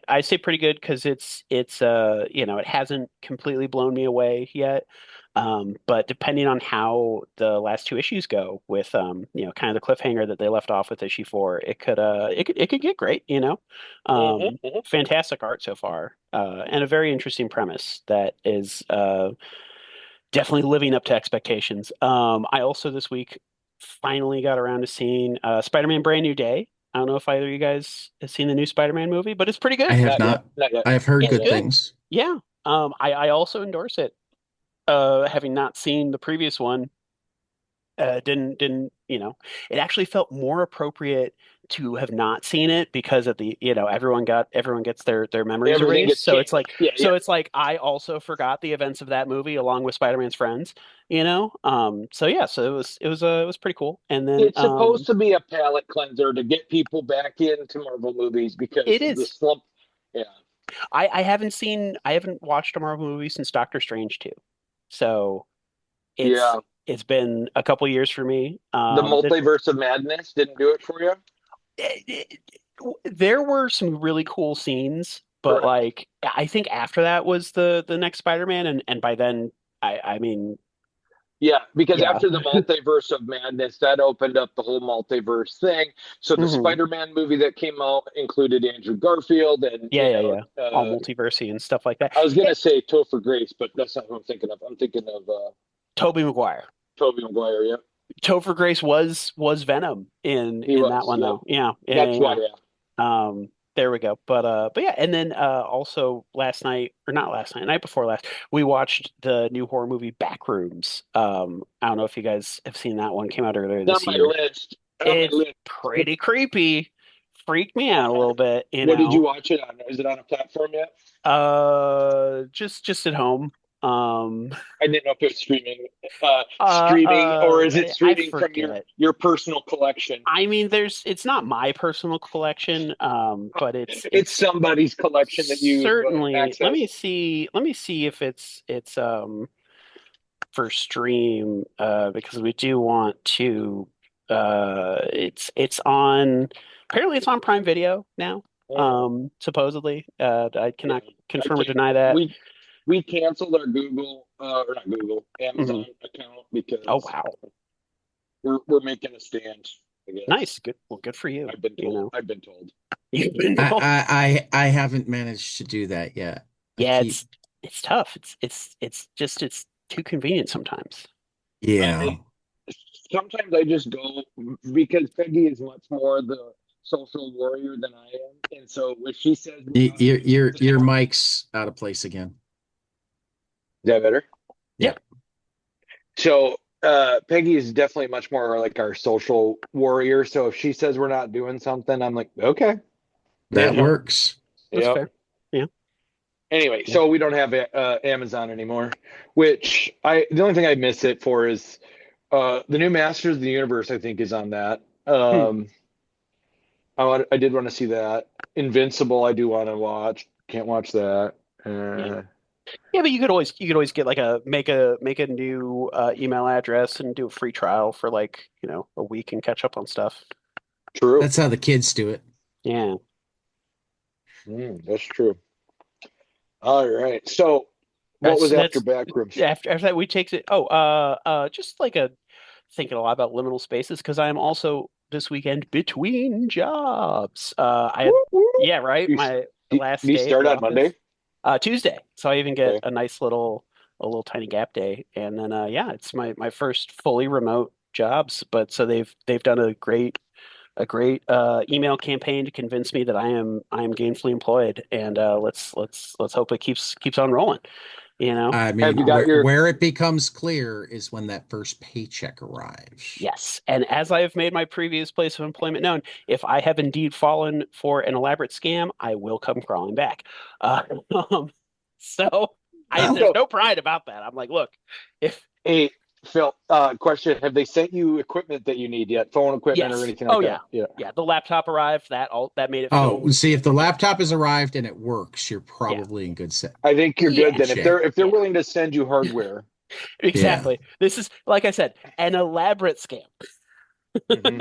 I say pretty good because it's it hasn't completely blown me away yet. But depending on how the last two issues go with kind of the cliffhanger that they left off with issue four, it could get great, Hmm. fantastic art so far, and a very interesting premise that is definitely living up to expectations. I also this week finally got around to seeing Spider-Man Brand New Day. I don't know if either of you guys have seen the new Spider-Man movie, but it's pretty I good. have Not yet. not. Not yet. I have heard It's good Not yet. good. things. Yeah. I also endorse it. Having not seen the previous one, didn't it actually felt more appropriate to have not seen it because of the everyone gets their memories Everything erased. gets So it's canceled. like Yeah, yeah. so it's like I also forgot the events of that movie along with Spider-Man's friends, you know. So yeah, so it was pretty cool. And then It's supposed to be a palate cleanser to get people back into Marvel movies it because the is. slump. Yeah, I haven't watched a Marvel movie since Doctor Strange 2. So it's yeah. it's been a couple years for me. The multiverse of madness didn't do it for you. It, it- there were some really cool scenes, but Correct. like I think after that was the next Spider-Man, and by then I mean Yeah, because yeah. after the multiverse of madness, that opened up the whole multiverse thing. So the Hmm. Spider-Man movie that came out included Andrew Garfield, and Yeah, yeah, yeah. All multiversy and stuff like that. I was Yeah, gonna say Topher Grace, but that's not who I'm thinking of. I'm thinking of Tobey Maguire. Tobey Maguire. Yeah, Topher Grace was Venom he in that was. one Yep, though. Yeah, yeah, that's why. yeah. Yeah, There we go. But yeah, and then also last night, or not last night, night before last, we watched the new horror movie Backrooms. I don't know if you guys have seen that one. Came out earlier not this my year. list. Not my It's list. pretty creepy. Freaked me out a little bit, you What did you know. watch it on? Is it on a platform yet? Just at home. I didn't know if it was streaming, or is it I streaming from forget. your personal collection? I mean, it's not my personal collection, but It's it's somebody's collection that you've certainly. Let me accessed. see. Let me see if it's for stream, because we do want to. It's on. Apparently, it's on Prime Video now. Mm, Supposedly, I yeah, cannot I confirm or can't. deny that. We canceled our Google or not Google Hmm. Amazon account Oh because wow, we're making a stand. I guess nice, good. Well, good for you. I've been You told. know, I've been told. you've been told. I haven't managed to do that yet. I Yeah, keep, it's tough. It's too convenient sometimes. yeah. Sometimes I just go because Peggy is much more the social warrior than I am, and so if she says we're not doing something, Your mic's out of place again. is that better? Yeah. Yeah, So Peggy is definitely much more like our social warrior. So if she says we're not doing something, I'm like, okay, that you know, works. That's yep. fair. Yeah. Anyway, Yeah. so we don't have Amazon anymore, which the only thing I miss it for is the new Masters of the Universe. I think is on that. Hmm. I did want to see that. Invincible, I do want to watch. Can't watch that. Yeah. Uh, Yeah, but you could always get like make a new email address and do a free trial for like, a week and catch up on stuff. true. That's how the kids do it. Yeah. That's true. All right. So, what was after That's Backrooms? after that we takes it. Oh, just like a thinking a lot about liminal spaces because I am also this weekend between jobs. I had Woo, woo. yeah, right. You, My do last you day at start the on office. Monday? Tuesday. So I even get Okay. a little tiny gap day. And then yeah, it's my first fully remote jobs. But so they've done a great email campaign to convince me that I am gainfully employed. And let's hope it keeps on rolling, you know? I Have mean, you got your where it becomes clear is when that first paycheck arrives. Yes. And as I have made my previous place of employment known, if I have indeed fallen for an elaborate scam, I will come crawling back. Uh, um, so there's so no pride about that. I'm like, look, if hey Phil, question. Have they sent you equipment that you need yet? Phone equipment or yes, anything oh like yeah, that? Yeah. yeah, the laptop arrived, that made it Oh, feel see, if the yeah, laptop has arrived and it works, you're yeah, probably in good set. I think you're good yeah, then. Shape. If they're yeah, willing to send you hardware. Yeah. exactly. This is like I said, an elaborate scam, Hmm.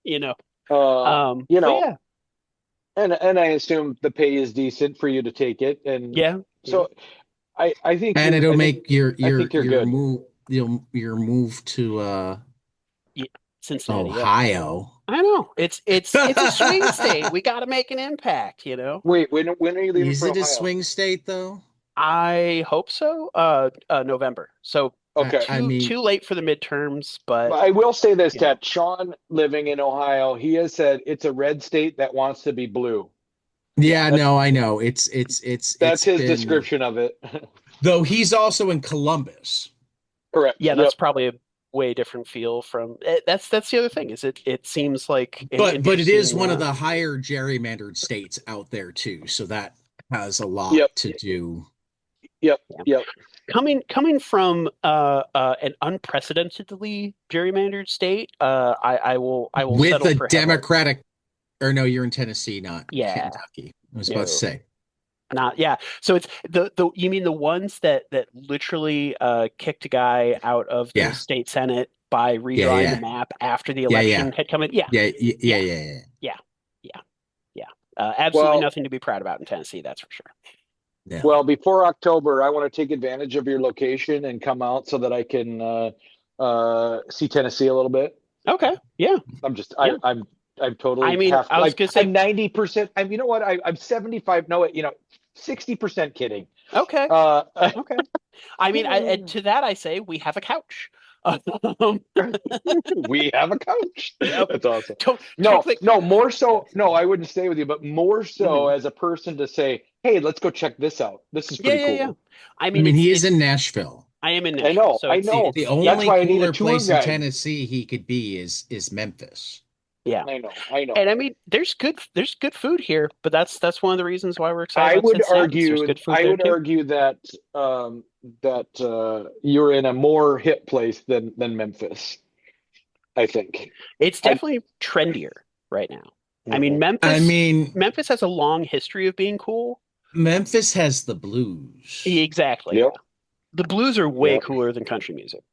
you know. Uh, you But know, yeah, and I assume the pay is decent for you to take it, and yeah, yeah. so I think And it'll I think make you're good. your move to Yeah, Cincinnati, yeah. Ohio. I know. It's a swing state. We got to make an impact, you know? Wait, when are you leaving Is for it a Ohio? swing state though? I hope so. November. So Okay. I too mean, late for the midterms, but I will say this, you know, Ted. Sean, living in Ohio, he has said it's a red state that wants to be blue. yeah, yeah, That's no, I know. that's It's his been, description of it. though he's also in Columbus. Correct. yeah, that's Yep. probably a way different feel from that's the other thing is it seems like an But it is interesting one of the higher gerrymandered states out there too, so that has a lot Yep. to do Yep. yeah. Yep. Coming from an unprecedentedly gerrymandered state, I will with settle a for headlight. Democratic, or no, you're in Tennessee, not Yeah, Kentucky. I was about to no. say. Not yeah. So it's the you mean the ones that literally kicked a guy out of the Yeah, state senate by yeah, redrawing the yeah, map after the yeah, election yeah, had come in? Yeah, yeah, yeah, yeah, yeah, yeah. yeah, yeah, yeah. Absolutely Well, nothing to be proud about in Tennessee, that's for sure. No. well, before October, I want to take advantage of your location and come out so that I can see Tennessee a little bit. Okay, yeah, I'm just yeah. I'm I totally mean, half I was like gonna say I'm 90%. I'm you know what I'm 75. No, 60% kidding. okay, Uh, okay. I mean, to that I say we have a couch. Um, we have a coach. yep. That's awesome. No, Technically, no, more so. No, I wouldn't stay with you, but more so mhm. as a person to say, "Hey, let's go check this out. This is Yeah, pretty yeah, yeah. cool." I I mean, mean, he is in it's Nashville. I am in Nashville, so I it's The know. the it's yeah. That's only why I need a cooler tour place in guide. Tennessee he could be is Memphis. Yeah. I know. I know. And I mean, there's good food here, but that's one of the reasons why we're excited I about would Cincinnati. Is there's argue. good food I there would too. argue that you're in a more hip place than Memphis. I think. It's I. definitely trendier right now. I mean, Mhm. I mean, Memphis has a long history of being cool. Memphis has the blues. Exactly, Yep. yeah. The blues are way Yep. cooler than country music.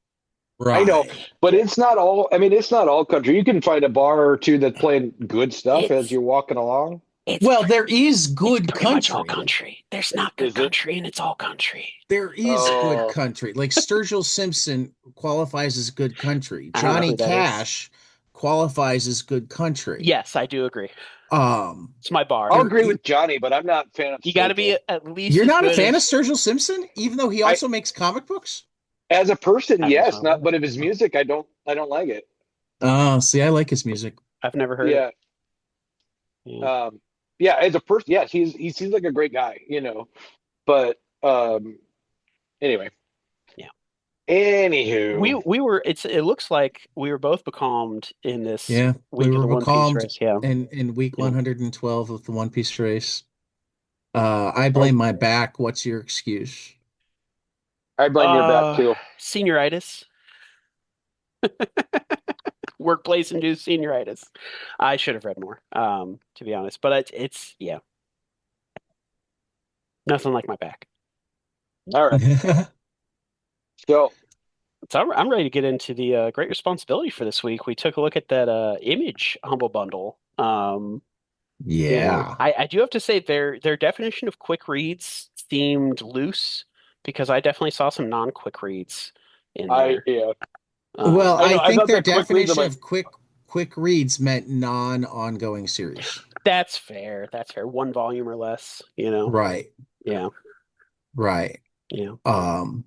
I know, Right. but Yeah. it's not all. I mean, it's not all country. You can find a bar or two that's playing good stuff as It's you're walking along. it's Well, pretty there is it's good pretty much all country. country. There's not good Is it? country and it's all country. There is good Oh, country. Like Sturgill Simpson qualifies as good country. I don't know yeah. Johnny who that is. Cash qualifies as good country. Yes, I do agree. Um, It's my bar. I'll there agree with Johnny, but I'm not a fan of You got to be Sturgill. at least you're as not a good fan of as Sturgill Simpson, even though he I, also makes comic books? as a person, I was yes, not not, aware. but of his Oh, music, I don't like it. oh, see, I like his music. I've never heard it. Yeah, Yeah. um, yeah, as a person, yes, he seems like a great guy, But anyway, Yeah. anywho, We were it looks like we were both becalmed in this Yeah, we week of were the One Piece becalmed race. Yeah. in week Yeah. 112 of the One Piece race. I I blame my back. What's your excuse? I blame your back too. Senioritis, workplace induced senioritis. I should have read more, to be honest. But it's yeah, nothing like my back. All right, so So I'm ready to get into the great responsibility for this week. We took a look at that image humble bundle. Yeah. I do have to say their definition of quick reads seemed loose because I definitely saw some non-quick reads in I there. yeah, Well, Um, I I know. I think thought their that quick reads. I'm definition like, of quick reads meant non-ongoing series. that's fair. That's fair. One volume or less, you know. Right. Yeah, Right. yeah. Um,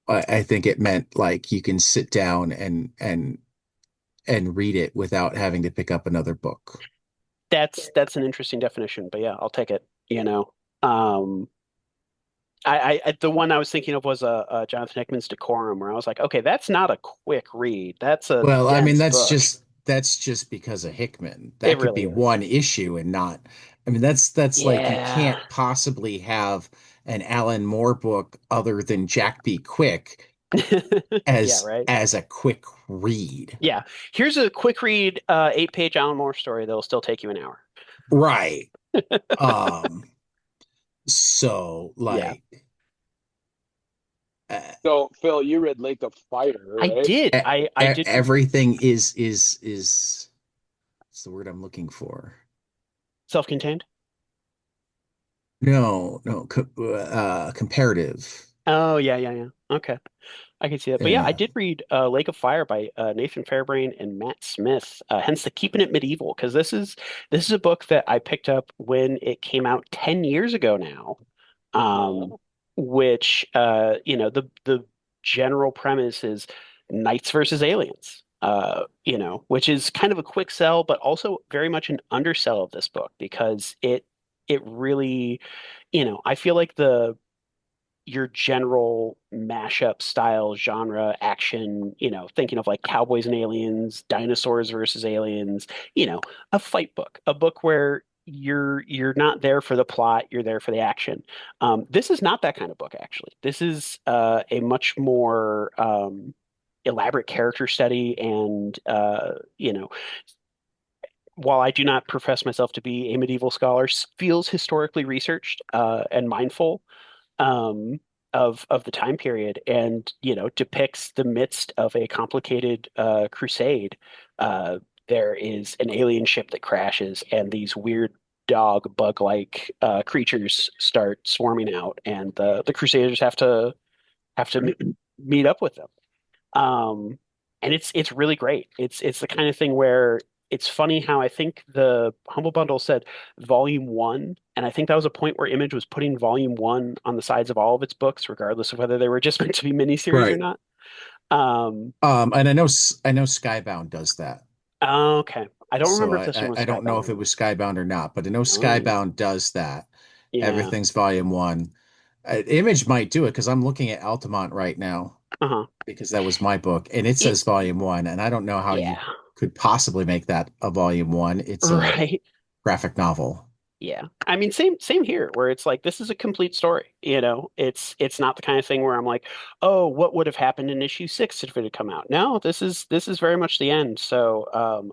I think it meant like you can sit down and read it without having to pick up another book. That's an interesting definition, but yeah, I'll take it, you know. Um, the one I was thinking of was Jonathan Hickman's Decorum, where I was like, okay, that's not a quick read. That's a Well, I mean, dense book. that's just because of Hickman. It That could really be is. one issue and not. I mean, that's like you Yeah. can't possibly have an Alan Moore book other than Jack B. Quick Yeah, right. as a quick read. Yeah. Here's a quick read, 8-page Alan Moore story that'll still take you an hour. Right. Um, so Yeah. like uh, so Phil, you read Lake of Fire, I right? did. I did. everything is what's the word I'm looking for? Self-contained. No, no, comparative. Oh, yeah, yeah, yeah. Okay. I can see that. But yeah, I Yeah. did read Lake of Fire by Nathan Fairbrain and Matt Smith, hence the Keeping It Medieval, because this is a book that I picked up when it came out 10 years ago now. um, which the general premise is knights versus aliens. Which is kind of a quick sell, but also very much an undersell of this book because it really, I feel like the your general mashup style genre action, thinking of like cowboys and aliens, dinosaurs versus aliens, a fight book, a book where you're not there for the plot, you're there for the action. This is not that kind of book, actually. This is a much more elaborate character study, and while I do not profess myself to be a medieval scholar, feels historically researched and mindful um, of the time period, and depicts the midst of a complicated crusade. Uh, there is an alien ship that crashes, and these weird dog bug-like creatures start swarming out, and the Crusaders have to meet up with them. Um, and it's really great. It's the kind of thing where it's funny how I think the Humble Bundle said volume one, and I think that was a point where Image was putting volume one on the sides of all of its books, regardless of whether they were just meant to be miniseries or Right. not. Um, And I know Skybound does that. okay. I don't So remember if this one was I don't know Skybound if or it not. was Skybound or not, but I know Oh, Skybound does that. yeah. Everything's volume one. Image might do it because I'm looking at Altamont right now Uh-huh. because that was my book and it It, says volume one, and I don't know how you yeah. could possibly make that a volume one. It's a Right. graphic novel. Yeah. I mean, same here, where it's like this is a complete story. It's not the kind of thing where I'm like, oh, what would have happened in issue six if it had come out? No, this is very much the end. So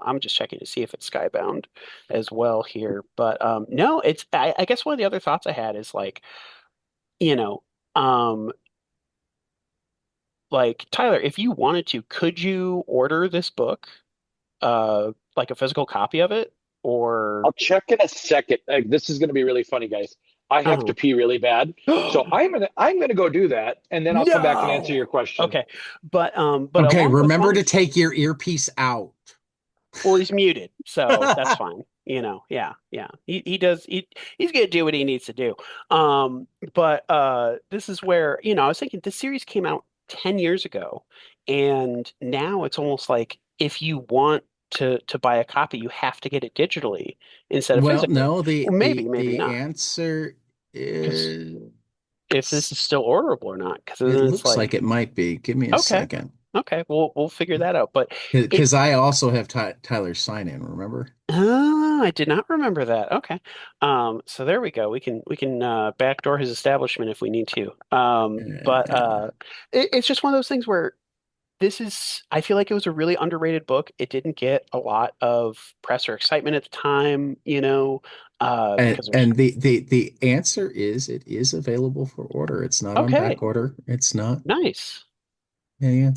I'm just checking to see if it's Skybound as well here. But no, I guess one of the other thoughts I had is you know, um like Tyler, if you wanted to, could you order this book, like a physical copy of it? Or I'll check in a second. This is going to be really funny, guys. I have to uh pee really bad, so I'm gonna go do that, and then I'll come back and answer your No. question. Okay. But Okay, along those remember to lines, take your earpiece out. well, he's muted, so that's fine. Yeah, yeah. He does he's gonna do what he needs to do. But this is where, I was thinking this series came out 10 years ago, and now it's almost like if you want to buy a copy, you have to get it digitally instead of Well, physically. no, Well, maybe the not. answer Because is if this is still orderable or not, because it then it's looks like like, it might be. Give me a okay, second. okay, we'll figure that out. But it Because I also have Tyler's sign in, remember? I did not remember that. Okay. So there we go. We can backdoor his establishment if we need to. But Uh, it's just one of those things where I feel like it was a really underrated book. It didn't get a lot of press or excitement at the time, because it was the answer is it is available for order. It's not on back okay. order. It's not. Nice. Yeah, yeah.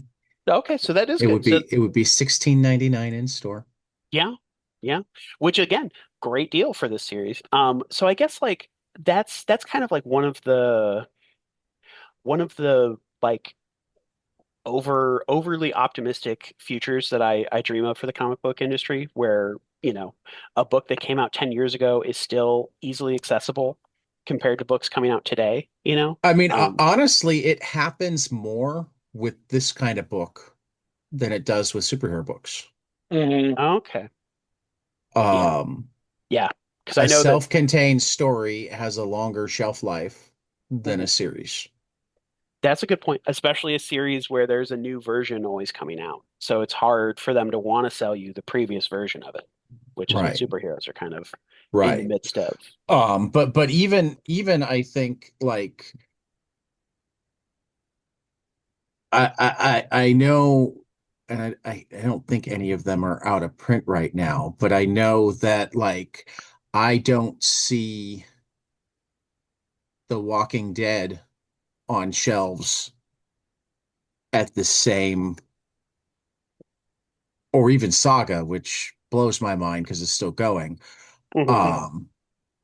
Okay, so that is good. So It would be 16.99 in store. yeah, yeah. Which again, great deal for this series. So I guess like that's kind of like one of the like overly optimistic futures that I dream of for the comic book industry, where, a book that came out 10 years ago is still easily accessible compared to books coming out today, you know? I mean, honestly, it happens more with this kind of book than it does with superhero books. Hmm. Okay. Yeah. Um, Yeah. Because I a know that. self-contained story has a longer shelf life than Mhm. a series. That's a good point, especially a series where there's a new version always coming out. So it's hard for them to want to sell you the previous version of it, which is what Right, superheroes are kind of in the right. midst of. But even I think like I know, and I don't think any of them are out of print right now, but I know that like I don't see The Walking Dead on shelves at the same, or even Saga, which blows my mind because it's still going, Hmm. um,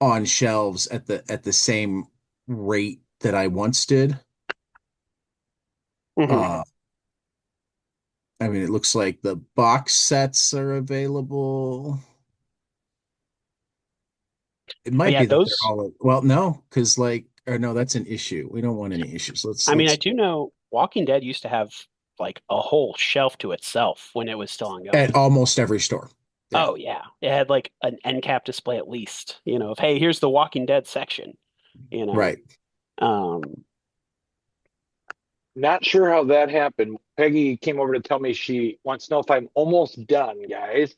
on shelves at the same rate that I once did. Hmm. Uh, I mean, it looks like the box sets are available. It But might yeah, be that they're those. all, well, no, because like Or no, that's an issue. We don't want any issues. I mean, I Let's do know Walking Dead used to have like a whole shelf to itself when it was still at ongoing. almost every store. Yeah. Oh yeah, it had like an end cap display at least, of hey, here's the Walking Dead section, you know. Right. Um, Not sure how that happened. Peggy came over to tell me she wants to know if I'm almost done, guys.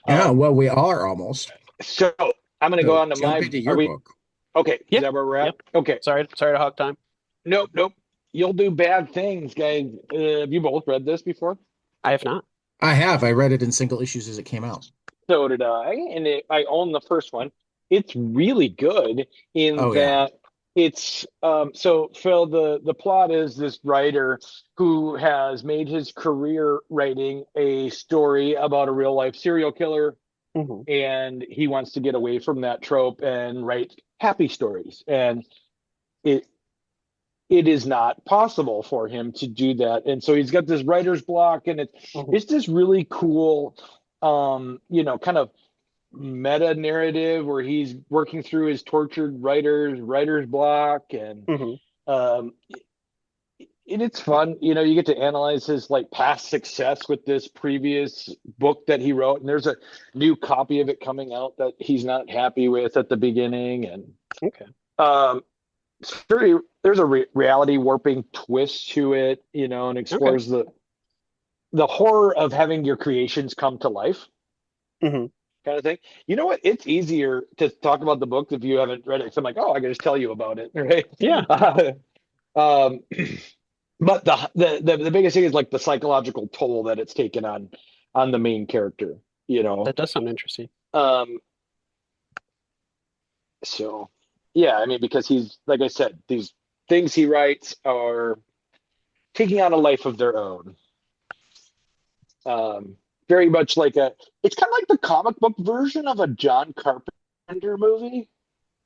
Yeah, Um, well, we are almost. so I'm going to go So on to jump my. into Are your we book. okay? Is yeah, that where we're at? yep. Okay. Sorry to hog time. Nope, nope. You'll do bad things, guys. Have you both read this before? I have not. I have. I read it in single issues as it came out. So did I, and I own the first one. It's really good in Oh yeah. that it's so Phil, the plot is this writer who has made his career writing a story about a real life serial killer, Hmm. and he wants to get away from that trope and write happy stories. And it it is not possible for him to do that. And so he's got this writer's block, and Hmm. it's this really cool kind of meta narrative where he's working through his tortured writer's block, Hmm. um and it's fun. You get to analyze his like past success with this previous book that he wrote, and there's a new copy of it coming out that he's not happy with at the beginning. And Okay. um there's a reality warping twist to it, and Okay. explores the horror of having your creations come to life, Hmm. kind of thing. You know what? It's easier to talk about the book if you haven't read it. So I'm like, oh, I can just tell you about it, right? Yeah, Um, but the biggest thing is like the psychological toll that it's taken on the main character, you know. that does sound interesting. Um, so yeah, I mean, because he's like I said, these things he writes are taking on a life of their own. Um, Very much like it's kind of like the comic book version of a John Carpenter movie.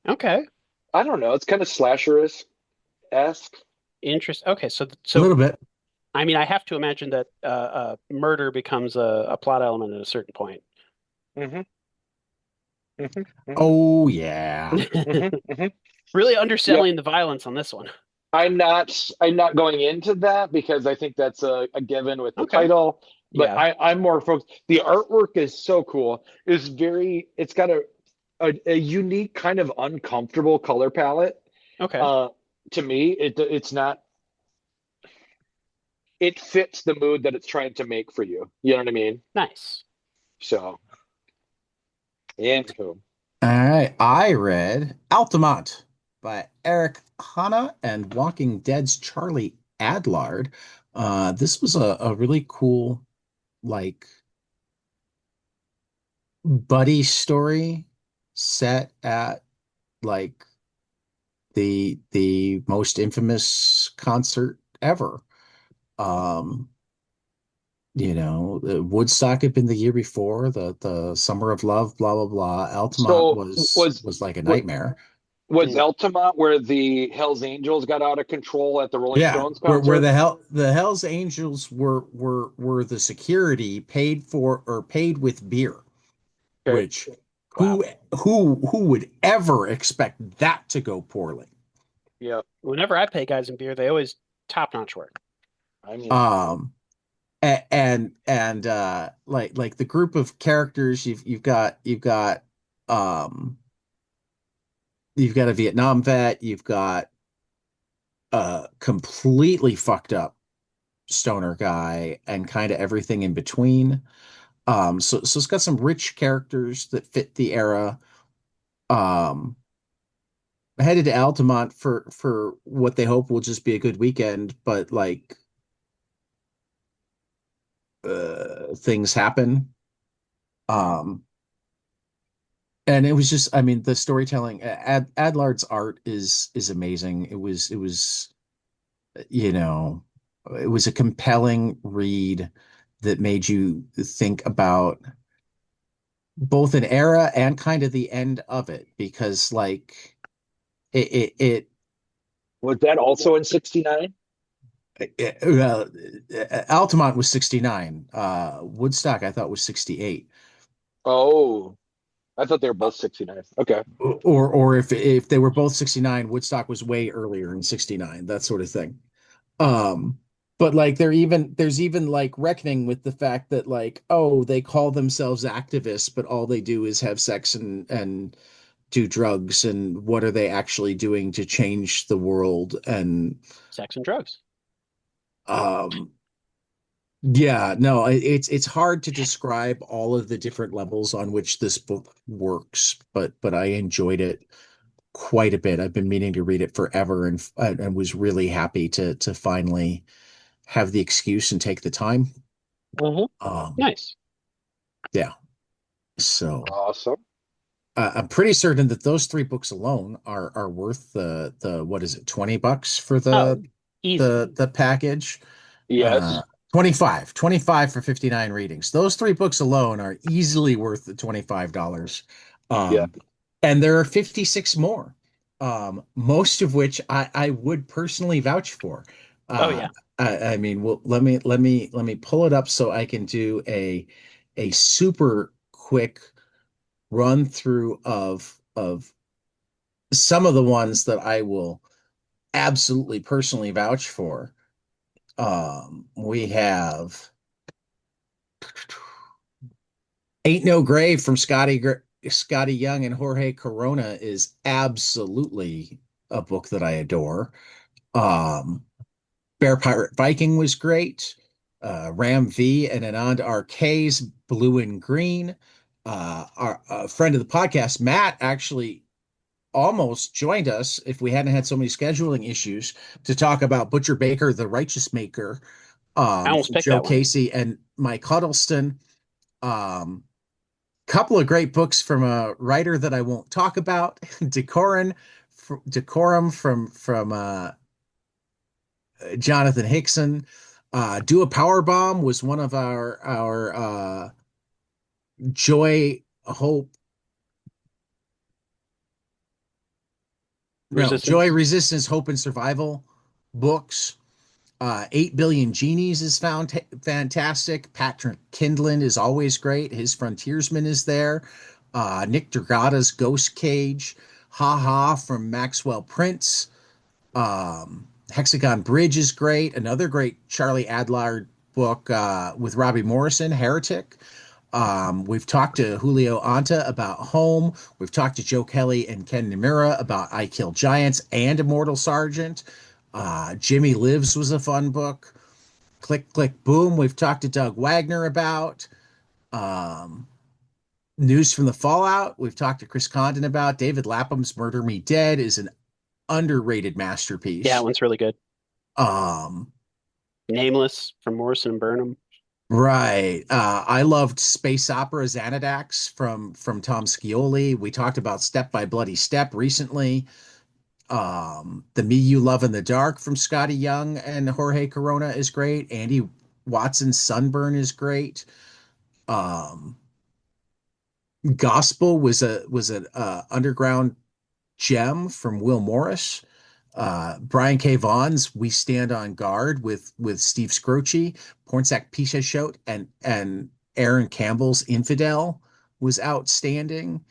Okay. I don't know. It's kind of slasher-esque. Okay, A so little bit. I mean, I have to imagine that murder becomes a plot element at a certain point. Hmm. Hmm. Hmm. Oh yeah. Hmm. Hmm. Really Yep. underselling the violence on this one. I'm not going into that because I think that's a given with the Okay. title. But Yeah. I'm more focused. The artwork is so cool. It's got a unique kind of uncomfortable color palette. Okay. Uh, to me, it's not. It fits the mood that it's trying to make for you. You know what I mean? Nice. So, anywho. All right. I read Altamont by Eric Hanna and Walking Dead's Charlie Adlard. This was a really cool, like, buddy story set at like the most infamous concert ever. Um, Woodstock had been the year before, the Summer of Love, blah blah blah. Altamont So was like a nightmare. was Mm. Altamont where the Hells Angels got out of control at the Rolling Yeah, Stones where concert? the Hells Angels were the security paid for or paid with beer, Okay. which Wow. who would ever expect that to go poorly? Yeah. Whenever I pay guys in beer, they always top-notch work. I mean, Um, and like the group of characters um you've got a Vietnam vet, you've got a completely fucked up stoner guy, and kind of everything in between. So it's got some rich characters that fit the era. Um, Headed to Altamont for what they hope will just be a good weekend, but like things happen. Um, and it was just, I mean, the storytelling, Adlard's art is amazing. You know, it was a compelling read that made you think about both an era and kind of the end of it, because like it was that also in '69? well, Altamont was 69. Woodstock I thought was 68. Oh. I thought they were both 69. Okay. Or if they were both 69, Woodstock was way earlier in 69, that sort of thing. Um, but like there's even like reckoning with the fact that like, oh, they call themselves activists, but all they do is have sex and do drugs, and what are they actually doing to change the world? And Sex and drugs. um yeah, no, it's hard to describe all of the different levels on which this book works, but I enjoyed it quite a bit. I've been meaning to read it forever, and was really happy to finally have the excuse and take the time. Hmm. Um, Nice. yeah. So Awesome. I'm pretty certain that those three books alone are worth the what is it, $20 for Oh, easy. the package. Uh Yes. 25 for 59 readings. Those three books alone are easily worth the $25. Yeah. Um, and there are 56 more, most of which I would personally vouch for. Oh Uh, yeah. I mean, well, let me pull it up so I can do a super quick run through of some of the ones that I will absolutely personally vouch for. We have Ain't No Grave from Scotty Young and Jorge Corona is absolutely a book that I adore. Um, Bear Pirate Viking was great. Ram V and Anand RK's Blue and Green. Our friend of the podcast, Matt, actually almost joined us if we hadn't had so many scheduling issues to talk about Butcher Baker, the Righteous Maker, I almost from picked Joe that one. Casey and Mike Huddleston. Um, Couple of great books from a writer that I won't talk about, Decorum from Jonathan Hickson. Do a Power Bomb was one of our Joy, Hope, no, Joy, Resistance. Resistance, Hope, and Survival books. 8 Billion Genies is found fantastic. Patrick Kindlin is always great. His Frontiersman is there. Nick Dragata's Ghost Cage. Ha Ha from Maxwell Prince. Hexagon Bridge is great. Another great Charlie Adler book with Robbie Morrison, Heretic. We've talked to Julio Anta about Home. We've talked to Joe Kelly and Ken Nimura about I Kill Giants and Immortal Sergeant. Jimmy Lives was a fun book. Click, Click, Boom. We've talked to Doug Wagner about. Um, News from the Fallout. We've talked to Chris Condon about. David Lapham's Murder Me Dead is an underrated Yeah, that masterpiece. one's really good. Um, Nameless from Morrison and Burnham. right. I loved Space Opera Xanadax from Tom Scioli. We talked about Step by Bloody Step recently. The Me You Love in the Dark from Scotty Young and Jorge Corona is great. Andy Watson's Sunburn is great. Um, Gospel was an underground gem from Will Morris. Brian K. Vaughan's We Stand on Guard with Steve Scroce, Pornsak Pichetshote, and Aaron Campbell's Infidel was outstanding.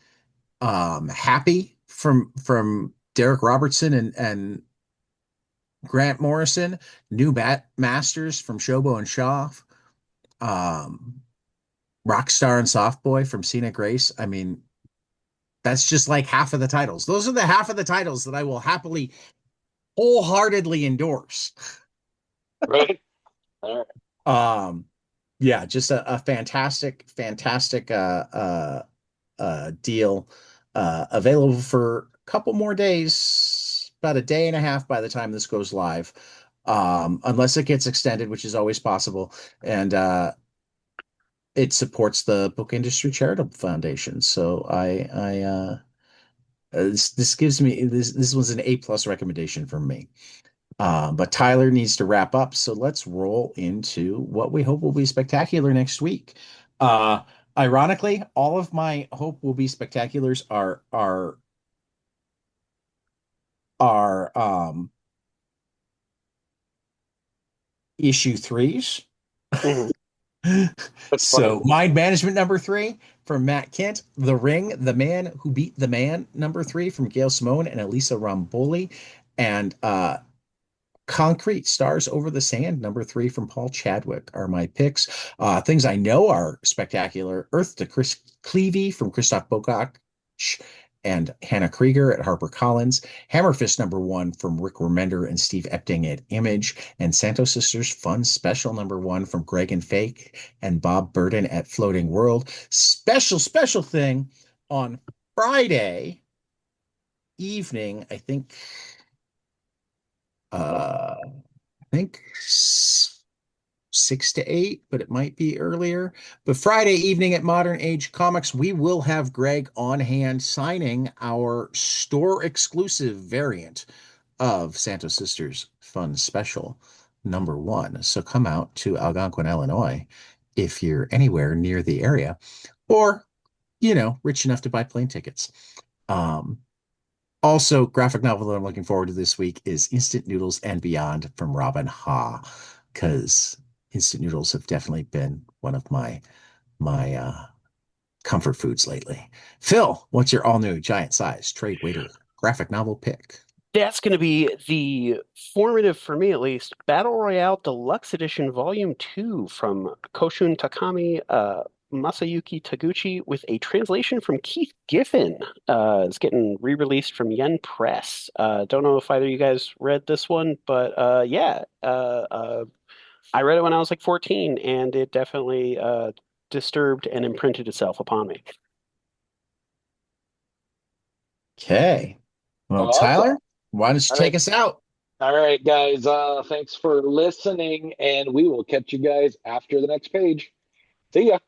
Happy from Derek Robertson and Grant Morrison, New Masters from Shobo and Shaw, um, Rockstar and Softboy from Cena Grace. I mean, that's just like half of the titles. Those are the half of the titles that I will happily, wholeheartedly endorse. Right. All right. Um, yeah, just a fantastic, fantastic deal. Available for a couple more days, about a day and a half by the time this goes live. Unless it gets extended, which is always possible. And it supports the Book Industry Charitable Foundation. So this gives me this was an A+ recommendation from me. But Tyler needs to wrap up, so let's roll into what we hope will be spectacular next week. Uh, Ironically, all of my hope will be spectaculars are issue threes. Hmm. That's funny. So Mind Management number 3, from Matt Kent. The Ring, The Man Who Beat the Man, number 3 from Gail Simone and Elisa Romboli. And Concrete Stars Over the Sand, number 3 from Paul Chadwick are my picks. Things I know are spectacular. Earth to Chris Clevey from Christoph Bokach and Hannah Krieger at HarperCollins. Hammerfist number 1 from Rick Remender and Steve Epting at Image. And Santo Sisters Fun Special number 1 from Greg and Fake and Bob Burden at Floating World. Special thing on Friday evening, I think 6 to 8, but it might be earlier. But Friday evening at Modern Age Comics, we will have Greg on hand signing our store exclusive variant of Santo Sisters Fun Special number 1. So come out to Algonquin, Illinois, if you're anywhere near the area, or rich enough to buy plane tickets. Also, graphic novel that I'm looking forward to this week is Instant Noodles and Beyond from Robin Ha, because instant noodles have definitely been one of my comfort foods lately. Phil, what's your all new giant size trade waiter graphic novel pick? That's going to be the formative, for me at least, Battle Royale Deluxe Edition Volume 2 from Koshun Takami, Masayuki Taguchi, with a translation from Keith Giffen. It's getting re-released from Yen Press. Don't know if either of you guys read this one, but yeah, I read it when I was like 14, and it definitely disturbed and imprinted itself upon me. Okay. Well, Awesome. Tyler, why don't you All take right. us out? All right, guys. Thanks for listening, and we will catch you guys after the next page. See ya.